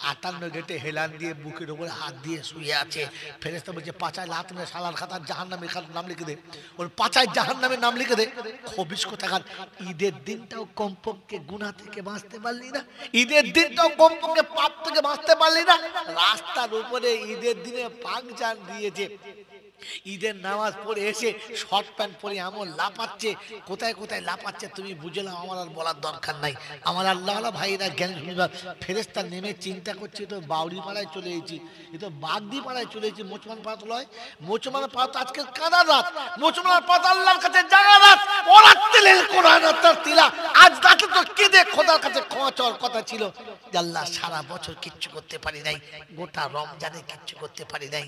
58 গেটে হেলান দিয়ে বুকের উপরে হাত দিয়ে শুয়ে আছে। ফেরেশতা বলছে, পাছায় লাথ মেরে শালার খাতার জাহান্নামের নাম লিখে দে, ওর পাছায় জাহান্নামের নাম লিখে দে। খবিশ কোথাকার! ঈদের দিনটাও কমপক্ষে গুনাহ থেকে বাঁচতে পারলি না, ঈদের দিনটাও কমপক্ষে পাপ থেকে বাঁচতে পারলি না। রাস্তার উপরে ঈদের দিনে পাংচার দিয়েছে, ঈদের নামাজ পড়ে এসে শর্ট প্যান্ট পরে এমন লাফাচ্ছে, কোথায় কোথায় লাফাচ্ছে তুমি বুঝে নাও, আমার আর বলার দরকার নাই। আমার আল্লাহ ভাইরা জ্ঞান শুনবার ফেরেশতা নেমে চিন্তা করছে, তো বাউরি পাড়ায় চলে এসেছি, এ তো বাগদি পাড়ায় চলে এসেছি। মোচমান পাড়া তো নয়, মোচমান পাড়া তো আজকের কাদার রাত, মোচমান পাড়া আল্লাহর কাছে জাগা রাত। ওরা তেলের কোরআন তার তিলা আজ রাতে তো কেঁদে খোদার কাছে ক্ষমা চাওয়ার কথা ছিল যে আল্লাহ সারা বছর কিচ্ছু করতে পারি নাই, গোটা রমজানে কিচ্ছু করতে পারি নাই,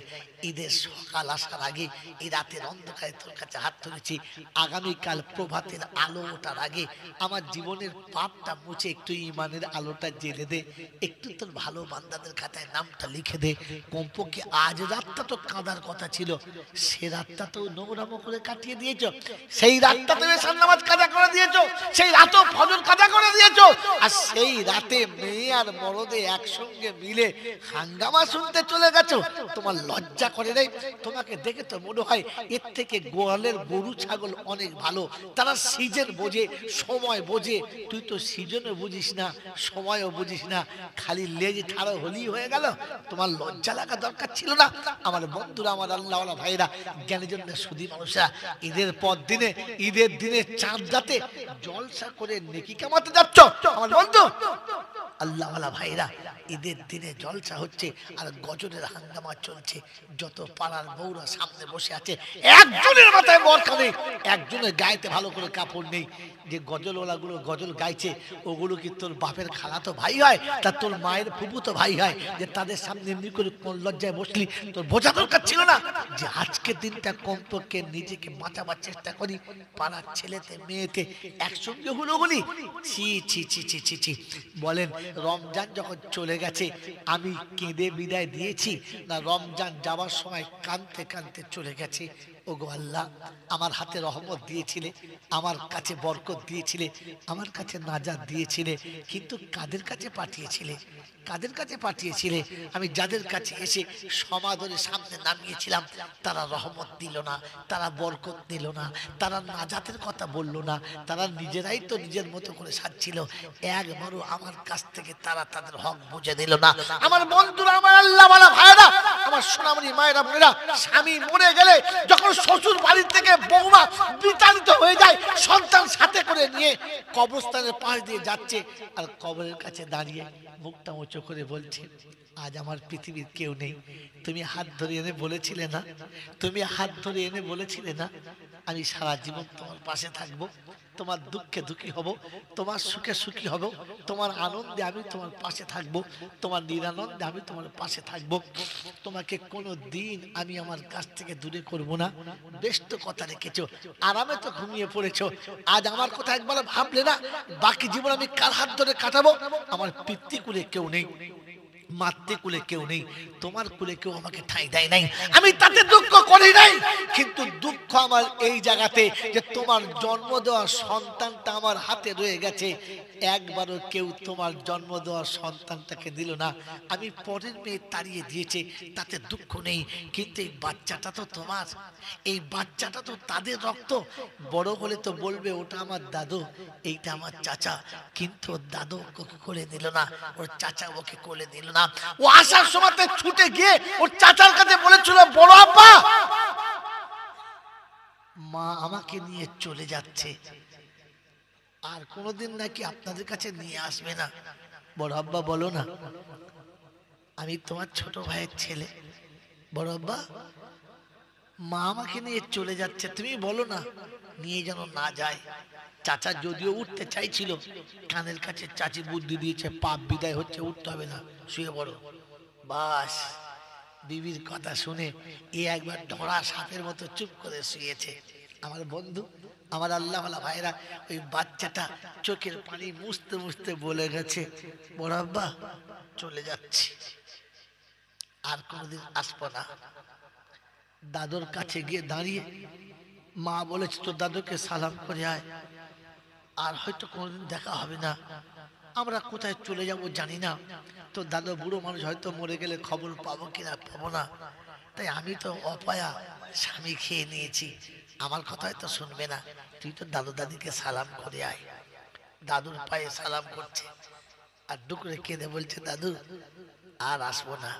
ঈদের সকাল আসার আগে এই রাতের অন্ধকারে তোর কাছে হাত ধরেছি, আগামীকাল প্রভাতের আলো ওঠার আগে আমার জীবনের পাপটা মুছে একটু ইমানের আলোটা জ্বেলে দে, একটু তোর ভালো বান্দাদের খাতায় নামটা লিখে দে। কমপক্ষে আজ রাতটা তো কাঁদার কথা ছিল, সে রাতটা তো নোংরামো করে কাটিয়ে দিয়েছো, সেই রাতটা তুমি এশার নামাজ কাজা করে দিয়েছো, সেই রাতও ফজর কাজা করে দিয়েছো, আর সেই রাতে মেয়ে আর মরদে একসঙ্গে মিলে হাঙ্গামা শুনতে চলে গেছো। তোমার লজ্জা করে নেই? তোমাকে দেখে তো মনে হয় এর থেকে গোয়ালের গরু ছাগল অনেক ভালো, তারা সিজন বোঝে, সময় বোঝে। তুই তো সিজনও বুঝিস না, সময়ও বুঝিস না, খালি লেজ ঠাড়ো হলেই হয়ে গেল। তোমার লজ্জা লাগা দরকার ছিল না। আমার বন্ধুরা, আমার আল্লাহওয়ালা ভাইরা, জ্ঞানী জন্য সুধী মানুষরা, ঈদের পর দিনে, ঈদের দিনে চাঁদ রাতে জলসা করে নেকি কামাতে যাচ্ছ আমার বন্ধু আল্লাহওয়ালা ভাইরা। ঈদের দিনে জলসা হচ্ছে আর গজলের হাঙ্গামা চলছে। যত পাড়ার বউরা সামনে বসে আছে, একজনের মাথায় বরখা নেই, একজনের গায়েতে ভালো করে কাপড় নেই। যে গজলওয়ালা গুলো গজল গাইছে, ওগুলো কি তোর বাপের খালাতো ভাই হয়, তা তোর মায়ের ফুফুতো ভাই হয়, যে তাদের সামনে এমনি করে কোন লজ্জায় বসলি? তোর বোঝা দরকার ছিল না যে আজকের দিনটা কমপক্ষে নিজেকে বাঁচাবার চেষ্টা করি। পাড়ার ছেলেতে মেয়েতে একসঙ্গে হলো বলি, ছি ছি ছি ছি ছি ছি। বলেন, রমজান যখন চলে গেছে আমি কেঁদে বিদায় দিয়েছি, না রমজান যাওয়ার সময় কাঁদতে কাঁদতে চলে গেছে? ওগো আল্লাহ, আমার হাতে রহমত দিয়েছিলে, আমার কাছে বরকত দিয়েছিলে, আমার কাছে নাজাত দিয়েছিলে, কিন্তু কাদের কাছে পাঠিয়েছিলে? কাদের কাছে পাঠিয়েছিলে? আমি যাদের কাছে এসে সমাদরে সামনে নামিয়েছিলাম, তারা রহমত দিল না, তারা বরকত দিল না, তারা নাজাতের কথা বলল না, তারা নিজেরাই তো নিজের মতো করে সাজছিল। একবারও আমার কাছ থেকে তারা তাদের হক বুঝে দিল না। আমার বন্ধুরা, আমার আল্লাহওয়ালা ভাইরা, আমার সোনামণি মায়েরা বোনেরা, স্বামী মরে গেলে যখন শ্বশুর বাড়ি থেকে বৌমা বিতাড়িত হয়ে যায়, সন্তান সাথে করে নিয়ে কবরস্থানের পাশ দিয়ে যাচ্ছে, আর কবরের কাছে দাঁড়িয়ে মুখটা উঁচু করে বলছে, আজ আমার পৃথিবীর কেউ নেই, তুমি হাত ধরে এনে বলেছিলে না, তুমি হাত ধরে এনে বলেছিলে না আমি সারা জীবন তোমার পাশে থাকবো, তোমার দুঃখে দুঃখী হব, তোমার সুখে সুখী হব, তোমার আনন্দে আমি তোমার পাশে থাকবো, তোমার নিরানন্দে আমি তোমার পাশে থাকবো, তোমাকে কোনো দিন আমি আমার কাছ থেকে দূরে করব না। বেশ তো কথা রেখেছো, আরামে তো ঘুমিয়ে পড়েছো, আজ আমার কথা একবার ভাবলে না বাকি জীবন আমি কার হাত ধরে কাটাবো? আমার পিতৃকুলে কেউ নেই, মাতৃকুলে কেউ নেই, তোমার কুলে কেউ আমাকে ঠাঁই দেয় নাই, আমি তাতে দুঃখ করি নাই। কিন্তু দুঃখ আমার এই জায়গাতে যে তোমার জন্ম দেওয়া সন্তানটা আমার হাতে রয়ে গেছে, একবারও কেউ তোমার জন্ম দেওয়া সন্তানটাকে দিল না। আমি পরের মেয়ে তাড়িয়ে দিয়েছে, তাতে দুঃখ নেই, কিন্তু এই বাচ্চাটা তো তোমার, এই বাচ্চাটা তো তাদের রক্ত। বড় হলে তো বলবে ওটা আমার দাদু, এইটা আমার চাচা, কিন্তু ওর দাদু ওকে কোলে নিল না, ওর চাচা ওকে কোলে নিল না। ও আসার সময় ছুটে গিয়ে ওর চাচার কাছে বলেছিল, বড় আব্বা, মা আমাকে নিয়ে চলে যাচ্ছে, আর কোনোদিন নাকি আপনাদের কাছে নিয়ে আসবে না। বড় আব্বা বলো না, আমি তোমার ছোট ভাইয়ের ছেলে, বড় আব্বা মা আমাকে নিয়ে চলে যাচ্ছে, তুমি বলো না নিয়ে যেন না যায়। চাচা যদিও উঠতে চাইছিল, কানের কাছে চাচি বুদ্ধি দিয়েছে, পাপ বিদায় হচ্ছে, উঠতে হবে না, শুয়ে পড়ো। বাস বিবির কথা শুনে এ একবার ধরা সাপের মতো চুপ করে শুয়েছে। আমার বন্ধু, আমার আল্লাহওয়ালা ভাইরা, ওই বাচ্চাটা চোখের পানি মুছতে মুছতে বলে গেছে, বড় আব্বা চলে যাচ্ছি, আর কোনোদিন আসবো না। দাদুর কাছে গিয়ে দাঁড়িয়ে মা বলেছে, তোর দাদুকে সালাম করে আয়, আর হয়তো কোনোদিন দেখা হবে না, আমরা কোথায় চলে যাব জানি না, তো দাদু বুড়ো মানুষ, হয়তো মরে গেলে খবর পাবো কিনা পাবো না, তাই আমি তো অপায়া স্বামী খেয়ে নিয়েছি, আমার কথা হয়তো শুনবে না, তুই তো দাদু দাদিকে সালাম করে আয়। দাদুর পায়ে সালাম করছে আর ডুকরে কেঁদে বলছে, দাদু আর আসবো না,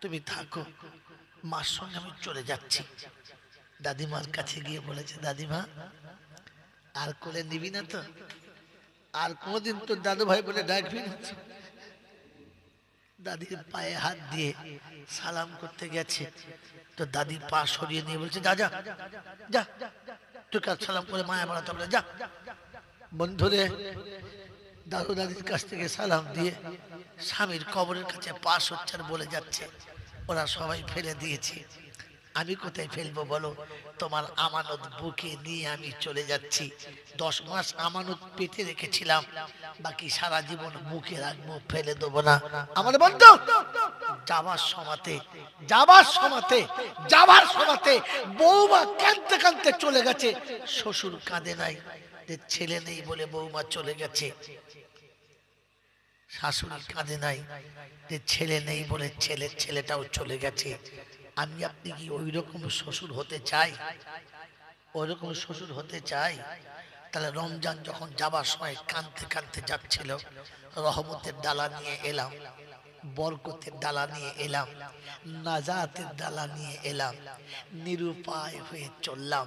তুমি থাকো, মার সঙ্গে আমি চলে যাচ্ছি। দাদিমার কাছে গিয়ে বলেছে, দাদিমা আর কোলে নিবি না তো, আর কোনদিন তোর দাদু ভাই বলে ডাকবি না? দাদির পায়ে হাত দিয়ে সালাম করতে গেছে, তো দাদির পা সরিয়ে নিয়ে বলছে, যা যা যা, তোর কাছে সালাম করে মায়া বাড়াতে হবে, যা। বন্ধুরে, দাদু দাদির কাছ থেকে সালাম দিয়ে স্বামীর কবরের কাছে পা সোচ্চার বলে যাচ্ছে, ওরা সবাই ফেলে দিয়েছে, আমি কোথায় ফেলবো বলো? তোমার আমানত বুকে নিয়ে আমি চলে যাচ্ছি। 10 মাস আমানত পেতে রেখেছিলাম, বাকি সারা জীবন বুকে রাখবো, ফেলে দেবো না। আমার বন্ধু, যাবার সময়তে বৌমা কাঁদতে কাঁদতে চলে গেছে, শ্বশুর কাঁদে নাই, যে ছেলে নেই বলে বৌমা চলে গেছে, শাশুড়ি কাঁদে নাই, যে ছেলে নেই বলে ছেলেটাও চলে গেছে। আমি আপনি কি ওই রকম শ্বশুর হতে চাই? ওইরকম শ্বশুর হতে চাই? তাহলে রমজান যখন যাবার সময় কাঁদতে কাঁদতে যাচ্ছিল, রহমতের ডালা নিয়ে এলাম, বরকতের ডালা নিয়ে এলাম, নাজাতের ডালা নিয়ে এলাম, নিরুপায় হয়ে চললাম,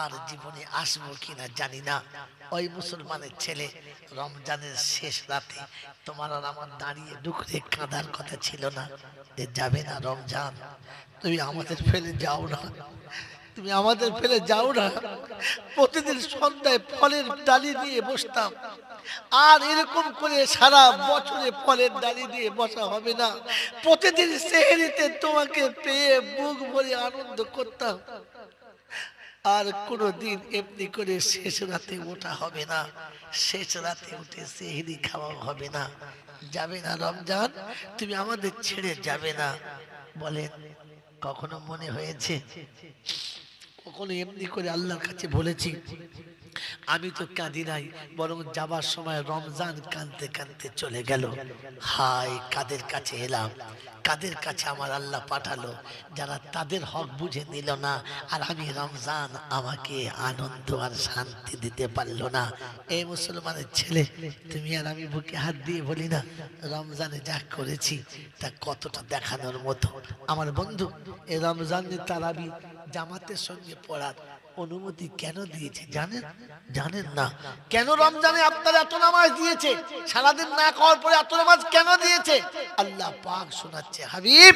আর জীবনে আসবো কিনা জানি না। ওই মুসলমানের ছেলে রমজানের শেষ রাতে তোমার আর আমার দাঁড়িয়ে ডুকরে কাঁদার কথা ছিল না, যে যাবে না রমজান, তুমি আমাদের ফেলে যাও না, তুমি আমাদের ফেলে যাও না। প্রতিদিন সন্ধ্যায় ফলের ডালি নিয়ে বসতাম, আর এরকম করে সারা বছরে ফলের ডালি দিয়ে বসা হবে না। প্রতিদিন সেহরিতে তোমাকে পেয়ে বুক ভরে আনন্দ করতাম, আর কোনদিন এমনি করে শেষ রাতে ওঠা হবে না, শেষ রাতে উঠে সেহরি খাওয়া হবে না। যাবে না রমজান, তুমি আমাদের ছেড়ে যাবে না। বলেন, কখনো মনে হয়েছে, কখনো এমনি করে আল্লাহর কাছে বলেছি? আমি তো কাঁদি নাই, বরং যাবার সময় রমজান কাঁদতে কাঁদতে চলে গেল। হায়, কাদের কাছে এলাম, কাদের কাছে আমার আল্লাহ পাঠালো, যারা তাদের হক বুঝে নিল না, আর আমি রমজান আমাকে আনন্দ আর শান্তি দিতে পারলো না। এই মুসলমানের ছেলে, তুমি আর আমি বুকে হাত দিয়ে বলি না, রমজানে যা করেছি তা কতটা দেখানোর মতো। আমার বন্ধু, এই রমজানে তারাবি জামাতের সঙ্গে পড়ার অনুমতি কেন দিয়েছে জানেন? জানেন না? কেন রমজানে আপনার এত নামাজ দিয়েছে? সারাদিন না খাওয়ার পরে এত নামাজ কেন দিয়েছে? আল্লাহ পাক শোনাচ্ছে, হাবিব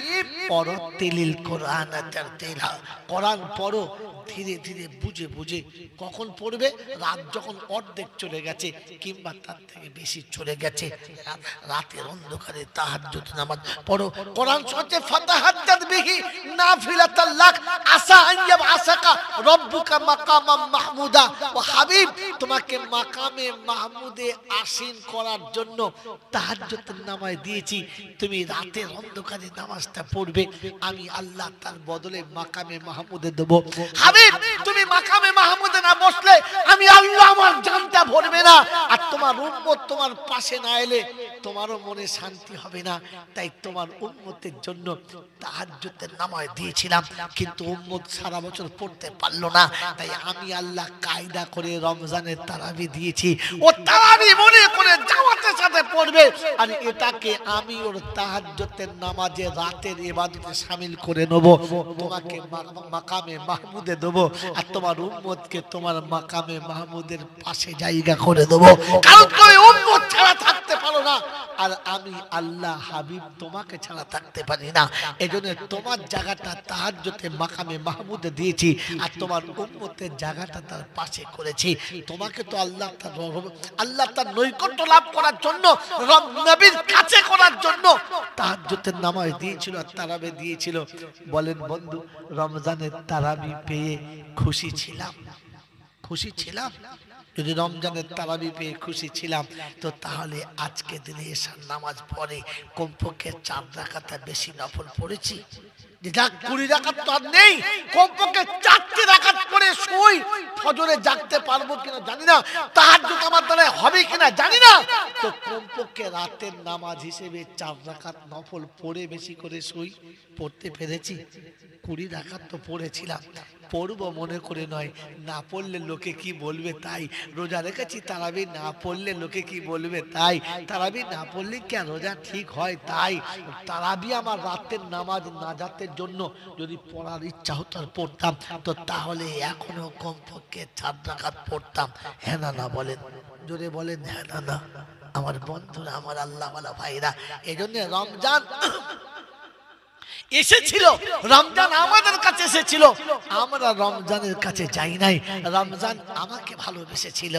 পরতিলিল কোরআন তারতিলা, কোরআন পড়ো ধীরে ধীরে বুঝে বুঝে। কখন পড়বে? রাত যখন অর্ধেক চলে গেছে কিংবা তার থেকে বেশি চলে গেছে, রাতের অন্ধকারে তাহাজ্জুদ নামাজ পড়ো। কোরআন শোনাচ্ছে, ফাতাহাজ্জাদ বিহি নাফিলাতাল লাক আসা আইয়াব আসাকা রব্বুকা মাকামাম মাহমুদা। ও হাবিব, তোমাকে মাকামে মাহমুদে আসীন করার জন্য তাহাজ্জুদের নামাজ দিয়েছি। তুমি রাতের অন্ধকারে নামাজটা পড়বে, আমি আল্লাহ তার বদলে মাকামে মাহমুদে দেব। হাবিব, তুমি মাকামে মাহমুদে না বসলে আমি আল্লাহ আমার জানটা ভরবে না, আর তোমার উম্মত তোমার পাশে না এলে তোমারও মনে শান্তি হবে না। তাই তোমার উম্মতের জন্য তাহাজ্জুদের নামাজ দিয়েছিলাম, কিন্তু উম্মত সারা বছর পড়তে পারলো না, তাই আমি আল্লাহ কায়দা করে রমজানের তারাবি দিয়েছি। ও তারাবি মনে করে জামাতের সাথে পড়বে, আর এটাকে আমি ওর তাহাজ্জুদের নামাজে রাতের ইবাদতে শামিল করে নেব। তোমাকে মাকামে মাহমুদে দেব, আর তোমার উম্মতকে তোমার মাকামে মাহমুদের পাশে জায়গা করে দেব। তুমি উম্মত ছাড়া থাকতে পারো না, আর আমি আল্লাহ হাবিব তোমাকে ছাড়া থাকতে পারি না। এজন্য তোমার জায়গাটা তাহাজ্জুদে মাকামে মাহমুদে দিয়েছি, আর তোমার উম্মতের জায়গাটা তার পাশে করেছি। তোমাকে তো আল্লাহ তার নৈকট্য লাভ করার জন্য, নবীর কাছে করার জন্য তাহাজ্জুদের নামাজ দিয়েছিল, আর তারাবি দিয়েছিল। বলেন বন্ধু, রমজানের তারাবি পেয়ে খুশি ছিলাম? খুশি ছিলাম? যদি রমজানের তারাবি পেয়ে খুশি ছিলাম, তো তাহলে আজকে দিনে এশার নামাজ পড়ে কমপক্ষে 4 রাকাত বেশি নফল পড়েছি। যেটা 20 রাকাত তো আর নেই, কমপক্ষে 4টি রাকাত পড়ে শুই। ফজরে জাগতে পারবো কিনা জানি না, তাহাজ্জুদ আমার দ্বারা হবে কিনা জানি না, তো কমপক্ষে রাতের নামাজ হিসেবে 4 রাকাত নফল পড়ে বেশি করে শুই। পড়তে পেরেছি? 20 রাকাত তো পড়েছিলাম, পড়বো মনে করে নয়, না পড়লে লোকে কি বলবে তাই। রোজা রেখেছি, তারাবি না পড়লে লোকে কি বলবে তাই। তারাবি না পড়লে কি রোজা ঠিক হয় তাই। তারাবি আমার রাতের নামাজ নাজাতের জন্য, যদি পড়ার ইচ্ছা হতো আর পড়তাম, তো তাহলে এখনো কমপক্ষে 4 রাকাত পড়তাম। হ্যাঁ না না বলেন, জোরে বলেন হ্যাঁ না না আমার বন্ধুরা, আমার আল্লাহওয়ালা ভাইরা। এই জন্য রমজান এসেছিল, রমজান আমাদের কাছে এসেছিল, আমরা রমজানের কাছে যাই নাই। রমজান আমাকে ভালোবেসেছিল,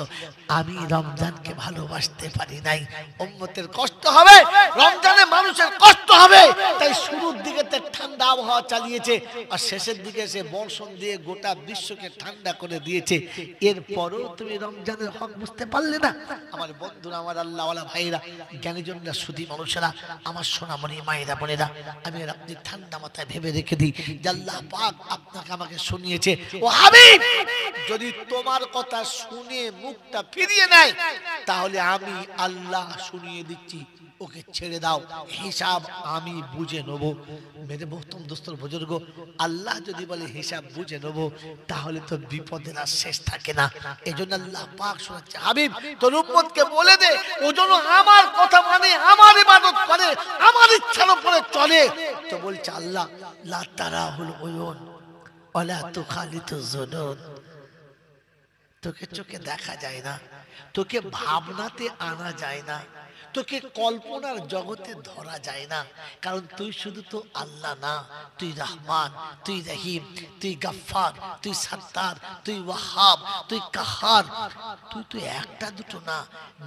আমি রমজানকে ভালোবাসতে পারি নাই। উম্মতের কষ্ট হবে, রমজানে মানুষের কষ্ট হবে, তাই শুরুর দিকে ঠান্ডা আবহাওয়া চালিয়েছে, আর শেষের দিকে সে বর্ষণ দিয়ে গোটা বিশ্বকে ঠান্ডা করে দিয়েছে। এরপরও তুমি রমজানের হক বুঝতে পারলে না? আমার বন্ধুরা, আমার আল্লাহওয়ালা ভাইরা, জ্ঞানীজনরা, সুধী মানুষেরা, আমার সোনামণি মায়েরা বোনেরা, আমি আপনি ঠান্ডা মাথায় ভেবে রেখে দিই যে আল্লাহ পাক আপনাকে আমাকে শুনিয়েছে, ও হাবিব যদি তোমার কথা শুনে মুখটা ফিরিয়ে নেয়, তাহলে আমি আল্লাহ শুনিয়ে দিচ্ছি, ওকে ছেড়ে দাও, হিসাব আমি বুঝে নেব। মেরে বহুতম দোস্তর বুজুর্গ, আল্লাহ যদি বলে হিসাব বুঝে নেব, তাহলে তো বিপদের আর শেষ থাকে না। এজন্য আল্লাহ পাক শোনাচ্ছে, হাবিব তোর উম্মতকে বলে দে, ও যেন আমার কথা মানে, আমার ইবাদত করে, আমার ইচ্ছার উপরে চলে। তো বলছে আল্লাহ, লা তারাহুল উয়ুন ওয়ালা তুখালিতুজ জুনুন, তোকে চোখে দেখা যায় না, তোকে ভাবনাতে আনা যায় না, তোকে কল্পনার জগতে ধরা যায় না, কারণ তুই শুধু তো আল্লাহ না, তুই রহমান, তুই রহিম, তুই গফফার, তুই সত্তার, তুই ওয়াহাব, তুই কাহার, তুই তো একটা দুটো না,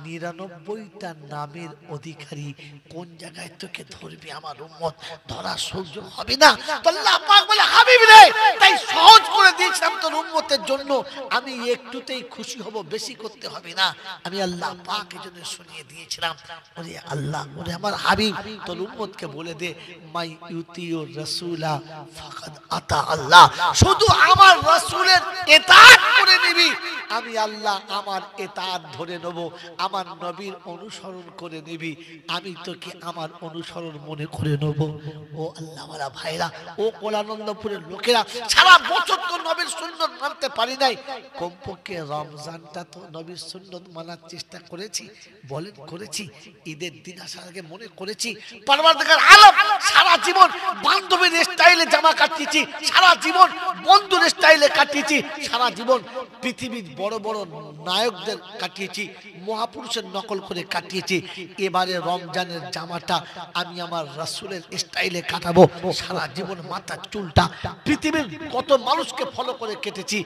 99টা নামের অধিকারী। কোন জায়গায় তোকে ধরবি আমার উম্মত, ধরা সহ্য হবে না। তো আল্লাহ পাক বলে, হাবিব রে, তাই সহজ করে দিয়েছিলাম তোর উম্মতের জন্য, আমি একটুতেই খুশি হব, বেশি করতে হবে না। আমি আল্লাহ পাক এর জন্য শুনিয়ে দিয়েছিলাম, ওরে আল্লাহ, ওরে আমার হাবিব তোর উম্মতকে বলে দে, মাই ইউতিউর রাসূলা ফাকাদ আতা আল্লাহ, শুধু আমার রাসূলের ইতাআত করে নিবি, আমি আল্লাহ আমার ইতাআত ধরে নেব, আমার নবীর অনুসরণ করে নিবি, আমি তোকে আমার অনুসরণ মনে করে নেব। ও আল্লাহওয়ালা ভাইরা, ও কোলানন্দপুরের লোকেরা, সারা বছর তো নবীর সুন্নত মানতে পারি নাই, কমপক্ষে রমজানটা তো নবীর সুন্নত মানার চেষ্টা করেছি। বলেন করেছি? ঈদের দিন আসার আগে মনে করেছি পরওয়ারদিগার আলম, সারা জীবন বান্ধবীর স্টাইলে জামা কাটিয়েছি, সারা জীবন বন্ধুর স্টাইলে কাটিয়েছি, সারা জীবন পৃথিবীর বড় বড় নায়কদের কাটিয়েছি, মহাপুরুষের নকল করে কাটিয়েছি। এবারে রমজানের জামাটা আমি আমার রাসূলের স্টাইলে কাটাবো, সারা জীবন মাথার চুলটা পৃথিবীর কত মানুষকে ফলো করে কেটেছি,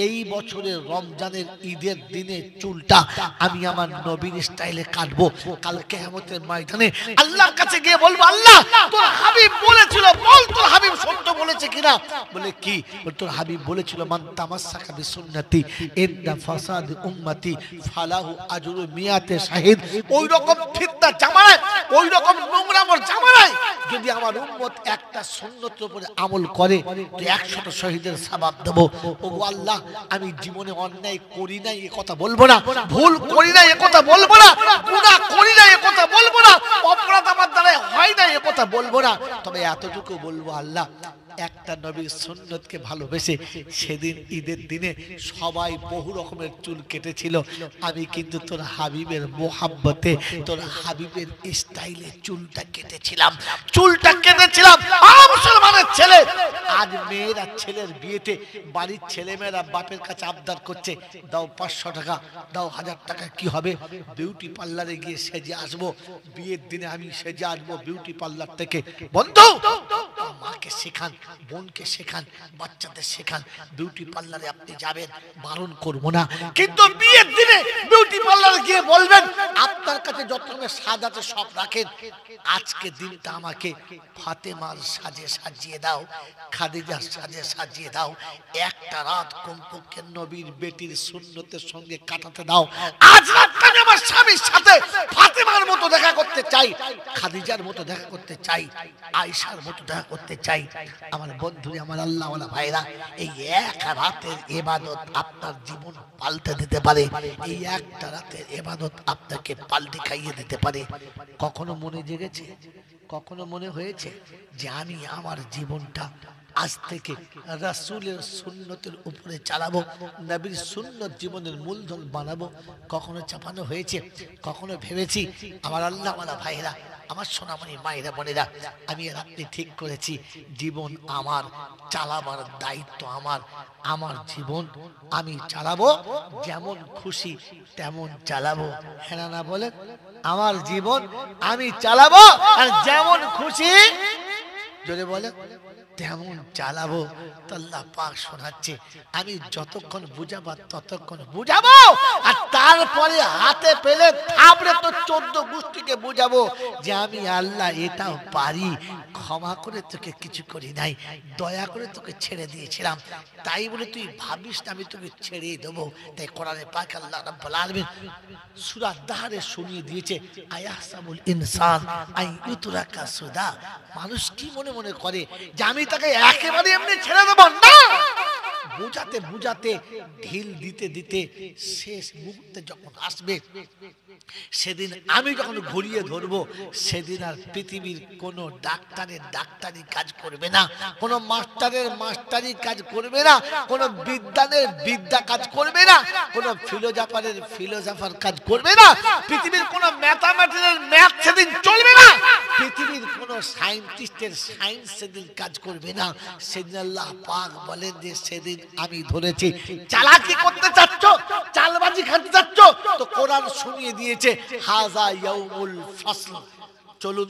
এই বছরের রমজানের ঈদের দিনে চুলটা আমি আমার নবীর স্টাইলে কাটবো। কাল কিয়ামতের ময়দানে আল্লাহর কাছে গিয়ে বলবো, আল্লাহ তোর হাবিব বলেছিল, বল তোর হাবিব সত্য বলেছে কিনা। বলে কি? তোর হাবিব বলেছিল, মান তামাসসাকা বিসুন্নতি ইনদা ফাসাদ উম্মতি ফালাহু আজরু মিয়াতে শাহিদ। ওই রকম ফিতনা জামানায়, ওই রকম নোংরামর জামানায় যদি আমার উম্মত একটা সুন্নতের উপরে আমল করে, তো 100টা শহীদের সওয়াব দেব। ওগো আল্লাহ, আমি জীবনে অন্যায় করি নাই এ কথা বলবো না, ভুল করি নাই এ কথা বলবো না, গুনাহ করি নাই এ কথা বলবো না, অপরাধ আমার দ্বারা হয় নাই এ কথা বলবো না, তবে এতটুকু বলবো, আল্লাহ একটা নবীর সুন্নতকে ভালোবেসে সেদিন ঈদের দিনে সবাই বহু রকমের চুল কেটেছিল, আমি কিন্তু তোর হাবিবের মোহাব্বতে তোর হাবিবের স্টাইলে চুলটা কেটেছিলাম। মুসলমানের ছেলে আজ মেয়েরা ছেলের বিয়েতে বাড়ির ছেলেমেয়েরা বাপের কাছে আবদার করছে, দাও 500 টাকা, দাও 1000 টাকা, কি হবে? বিউটি পার্লারে গিয়ে সেজে আসবো, বিয়ের দিনে আমি সেজে আসবো বিউটি পার্লার থেকে। বন্ধু, মাকে শেখান, বোনকে শেখান, বাচ্চাদের শেখান, বিউটি পার্লারে আপনি যাবেন, বারণ করবো না, কিন্তু বিয়ের দিনে বিউটি পার্লারে গিয়ে বলবেন আপনার কাছে যত রকমের সাজ আছে সব রাখেন, আজকে দিনটা আমাকে ফাতেমার সাজে সাজিয়ে দাও, খাদিজার সাজে সাজিয়ে দাও, একটা রাত কমপক্ষে নবীর বেটির সুন্নতের সঙ্গে কাটাতে দাও। আজ রাতটা আমি আমার স্বামীর সাথে ফাতেমার মতো দেখা করতে চাই, খাদিজার মতো দেখা করতে চাই, আয়েশার মতো দেখা করতে চাই। আমার বন্ধুরা, আমার আল্লাহওয়ালা ভাইরা, এই এক রাতের ইবাদত আপনার জীবন পাল্টে দিতে পারে, এই একটা রাতের ইবাদত আপনাকে পাল্টে খাইয়ে দিতে পারে। কখনো মনে জেগেছে, কখনো মনে হয়েছে যে আমি আমার জীবনটা আজ থেকে রাসূলের সুন্নতের উপরে চালাবো, নবীর সুন্নত জীবনের মূলধন বানাবো? কখনো চাপানো হয়েছে? কখনো ভেবেছি? আমার আল্লাহওয়ালা ভাইরা, আমার সোনামণি মায়েরা বোনেরা, আমি আর আপনি ঠিক করেছি জীবন আমার, চালাবার দায়িত্ব আমার। আমার জীবন আমি চালাবো, যেমন খুশি তেমন চালাবো। হ্যাঁ না বলেন? আমার জীবন আমি চালাবো আর যেমন খুশি, জোরে বলে, তেমন চালাবো। তো আল্লাহ পাক শোনাচ্ছে, আমি যতক্ষণ বুঝাবার ততক্ষণ বুঝাবো, আর তারপরে হাতে পেলে থাবড়ে তো 14 গোষ্ঠীকে বুঝাবো যে আমি আল্লাহ এটাও পারি, ক্ষমা করে তোকে কিছু করি নাই, দয়া করে তোকে ছেড়ে দিয়েছিলাম, তাই বলে তুই ভাবিস না আমি তোকে ছেড়ে দেবো। তাই কোরআনে পাক আল্লাহ রাব্বুল আলামিন সূরা দাহরে শুনিয়ে দিয়েছে, আয়াহসাবুল ইনসান আন ইউতরাকা সুদা। মানুষ কি মনে মনে করে যে আমি তাকে একেবারে এমনি ছেড়ে দেব? না, বুঝাতে বুঝাতে, ঢিল দিতে দিতে শেষ মুহূর্তে যখন আসবে, সেদিন আমি যখন ঘুরিয়ে ধরবো, সেদিন আর পৃথিবীর কোনো ডাক্তারের ডাক্তারি কাজ করবে না, কোনো মাস্টারের মাস্টারি কাজ করবে না, কোনো বিদ্যানের বিদ্যা কাজ করবে না, কোনো ফিলোজফারের ফিলোজফার কাজ করবে না, পৃথিবীর কোনো ম্যাথামেটিক্সের ম্যাথ সেদিন চলবে না, পৃথিবীর কোনো সায়েন্টিস্টের সায়েন্স সেদিন কাজ করবে না। সেদিন আল্লাহ পাক বলেন যে সেদিন আমি ধরেছি। চালাকি করতে চাচ্ছ, চালবাজি খেতে চাচ্ছ, তো কোরআন শুনিয়ে দিয়েছে হাযা ইয়াউমুল ফাসল। চলুন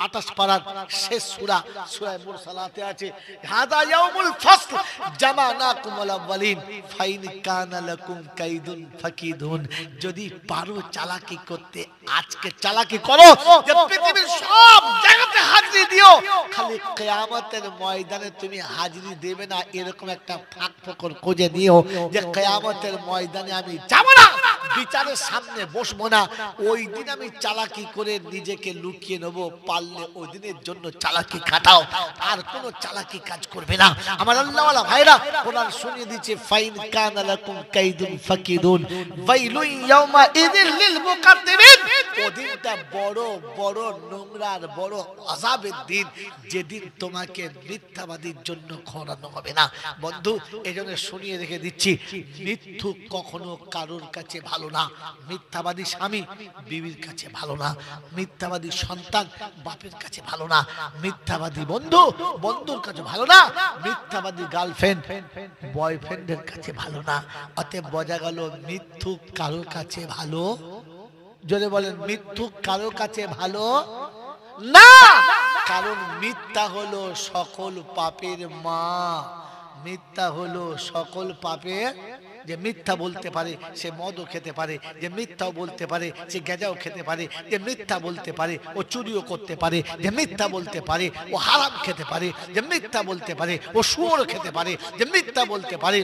28 পারার শেষ সূরা সূরা মুরসালাতে আছে, হাযা ইয়াউমুল ফাসল জামানাকুম আল আউয়ালিন ফাইন কানা লাকুম কাইদুন ফাকিদুন। যদি পারো চালাকি করতে, আজকে চালাকি করো যে পৃথিবীর সব জায়গাতে হাজিরি দিও, খালি কিয়ামতের ময়দানে তুমি হাজিরি দেবে না এরকম একটা ফাঁক ফোকর খুঁজে নিও যে কিয়ামতের ময়দানে আমি যাব না, বিচারের সামনে বসবো না, ওই দিন আমি চালাকি করে নিজেকে লুকিয়ে নেবো। পারলে ওই দিনের জন্য চালাকি খাটাও, আর কোনো চালাকি কাজ করবে না। আমার আল্লাহওয়ালা ভাইরা, কোরআন শুনিয়ে দিচ্ছে ফাইন কানা লাকুম কাইদুন ফাকিদুন ওয়াইলুন ইয়াউমা ইযিল লিল মুকাদ্দিমিন। ওদিনটা বড় বড় নোংরার বড় আযাবের দিন, যেদিন তোমাকে মিথ্যাবাদীর জন্য খড়ানো হবে না। বন্ধু, এজন্য শুনিয়ে রেখে দিচ্ছি, মিথ্যু কখনো কারোর কাছে ভালো না। মিথ্যাবাদী স্বামী বিবির কাছে ভালো না, মিথ্যাবাদী সন্তান বাপের কাছে ভালো না, মিথ্যাবাদী বন্ধু বন্ধুর কাছে ভালো না, মিথ্যাবাদী গার্লফ্রেন্ড বয়ফ্রেন্ডের কাছে ভালো না। অতএব বোঝা গেল মিথ্যু কারোর কাছে ভালো, জোরে বলেন, মিথ্যু কারোর কাছে ভালো না। কারণ মিথ্যা হলো সকল পাপের মা, মিথ্যা হলো সকল পাপের। যে মিথ্যা বলতে পারে সে মদও খেতে পারে, যে মিথ্যাও বলতে পারে সে গেঁজাও খেতে পারে, যে মিথ্যা বলতে পারে ও চুরিও করতে পারে, যে মিথ্যা বলতে পারে ও হারাম খেতে পারে, যে মিথ্যা বলতে পারে ও শুয়োর খেতে পারে, যে মিথ্যা বলতে পারে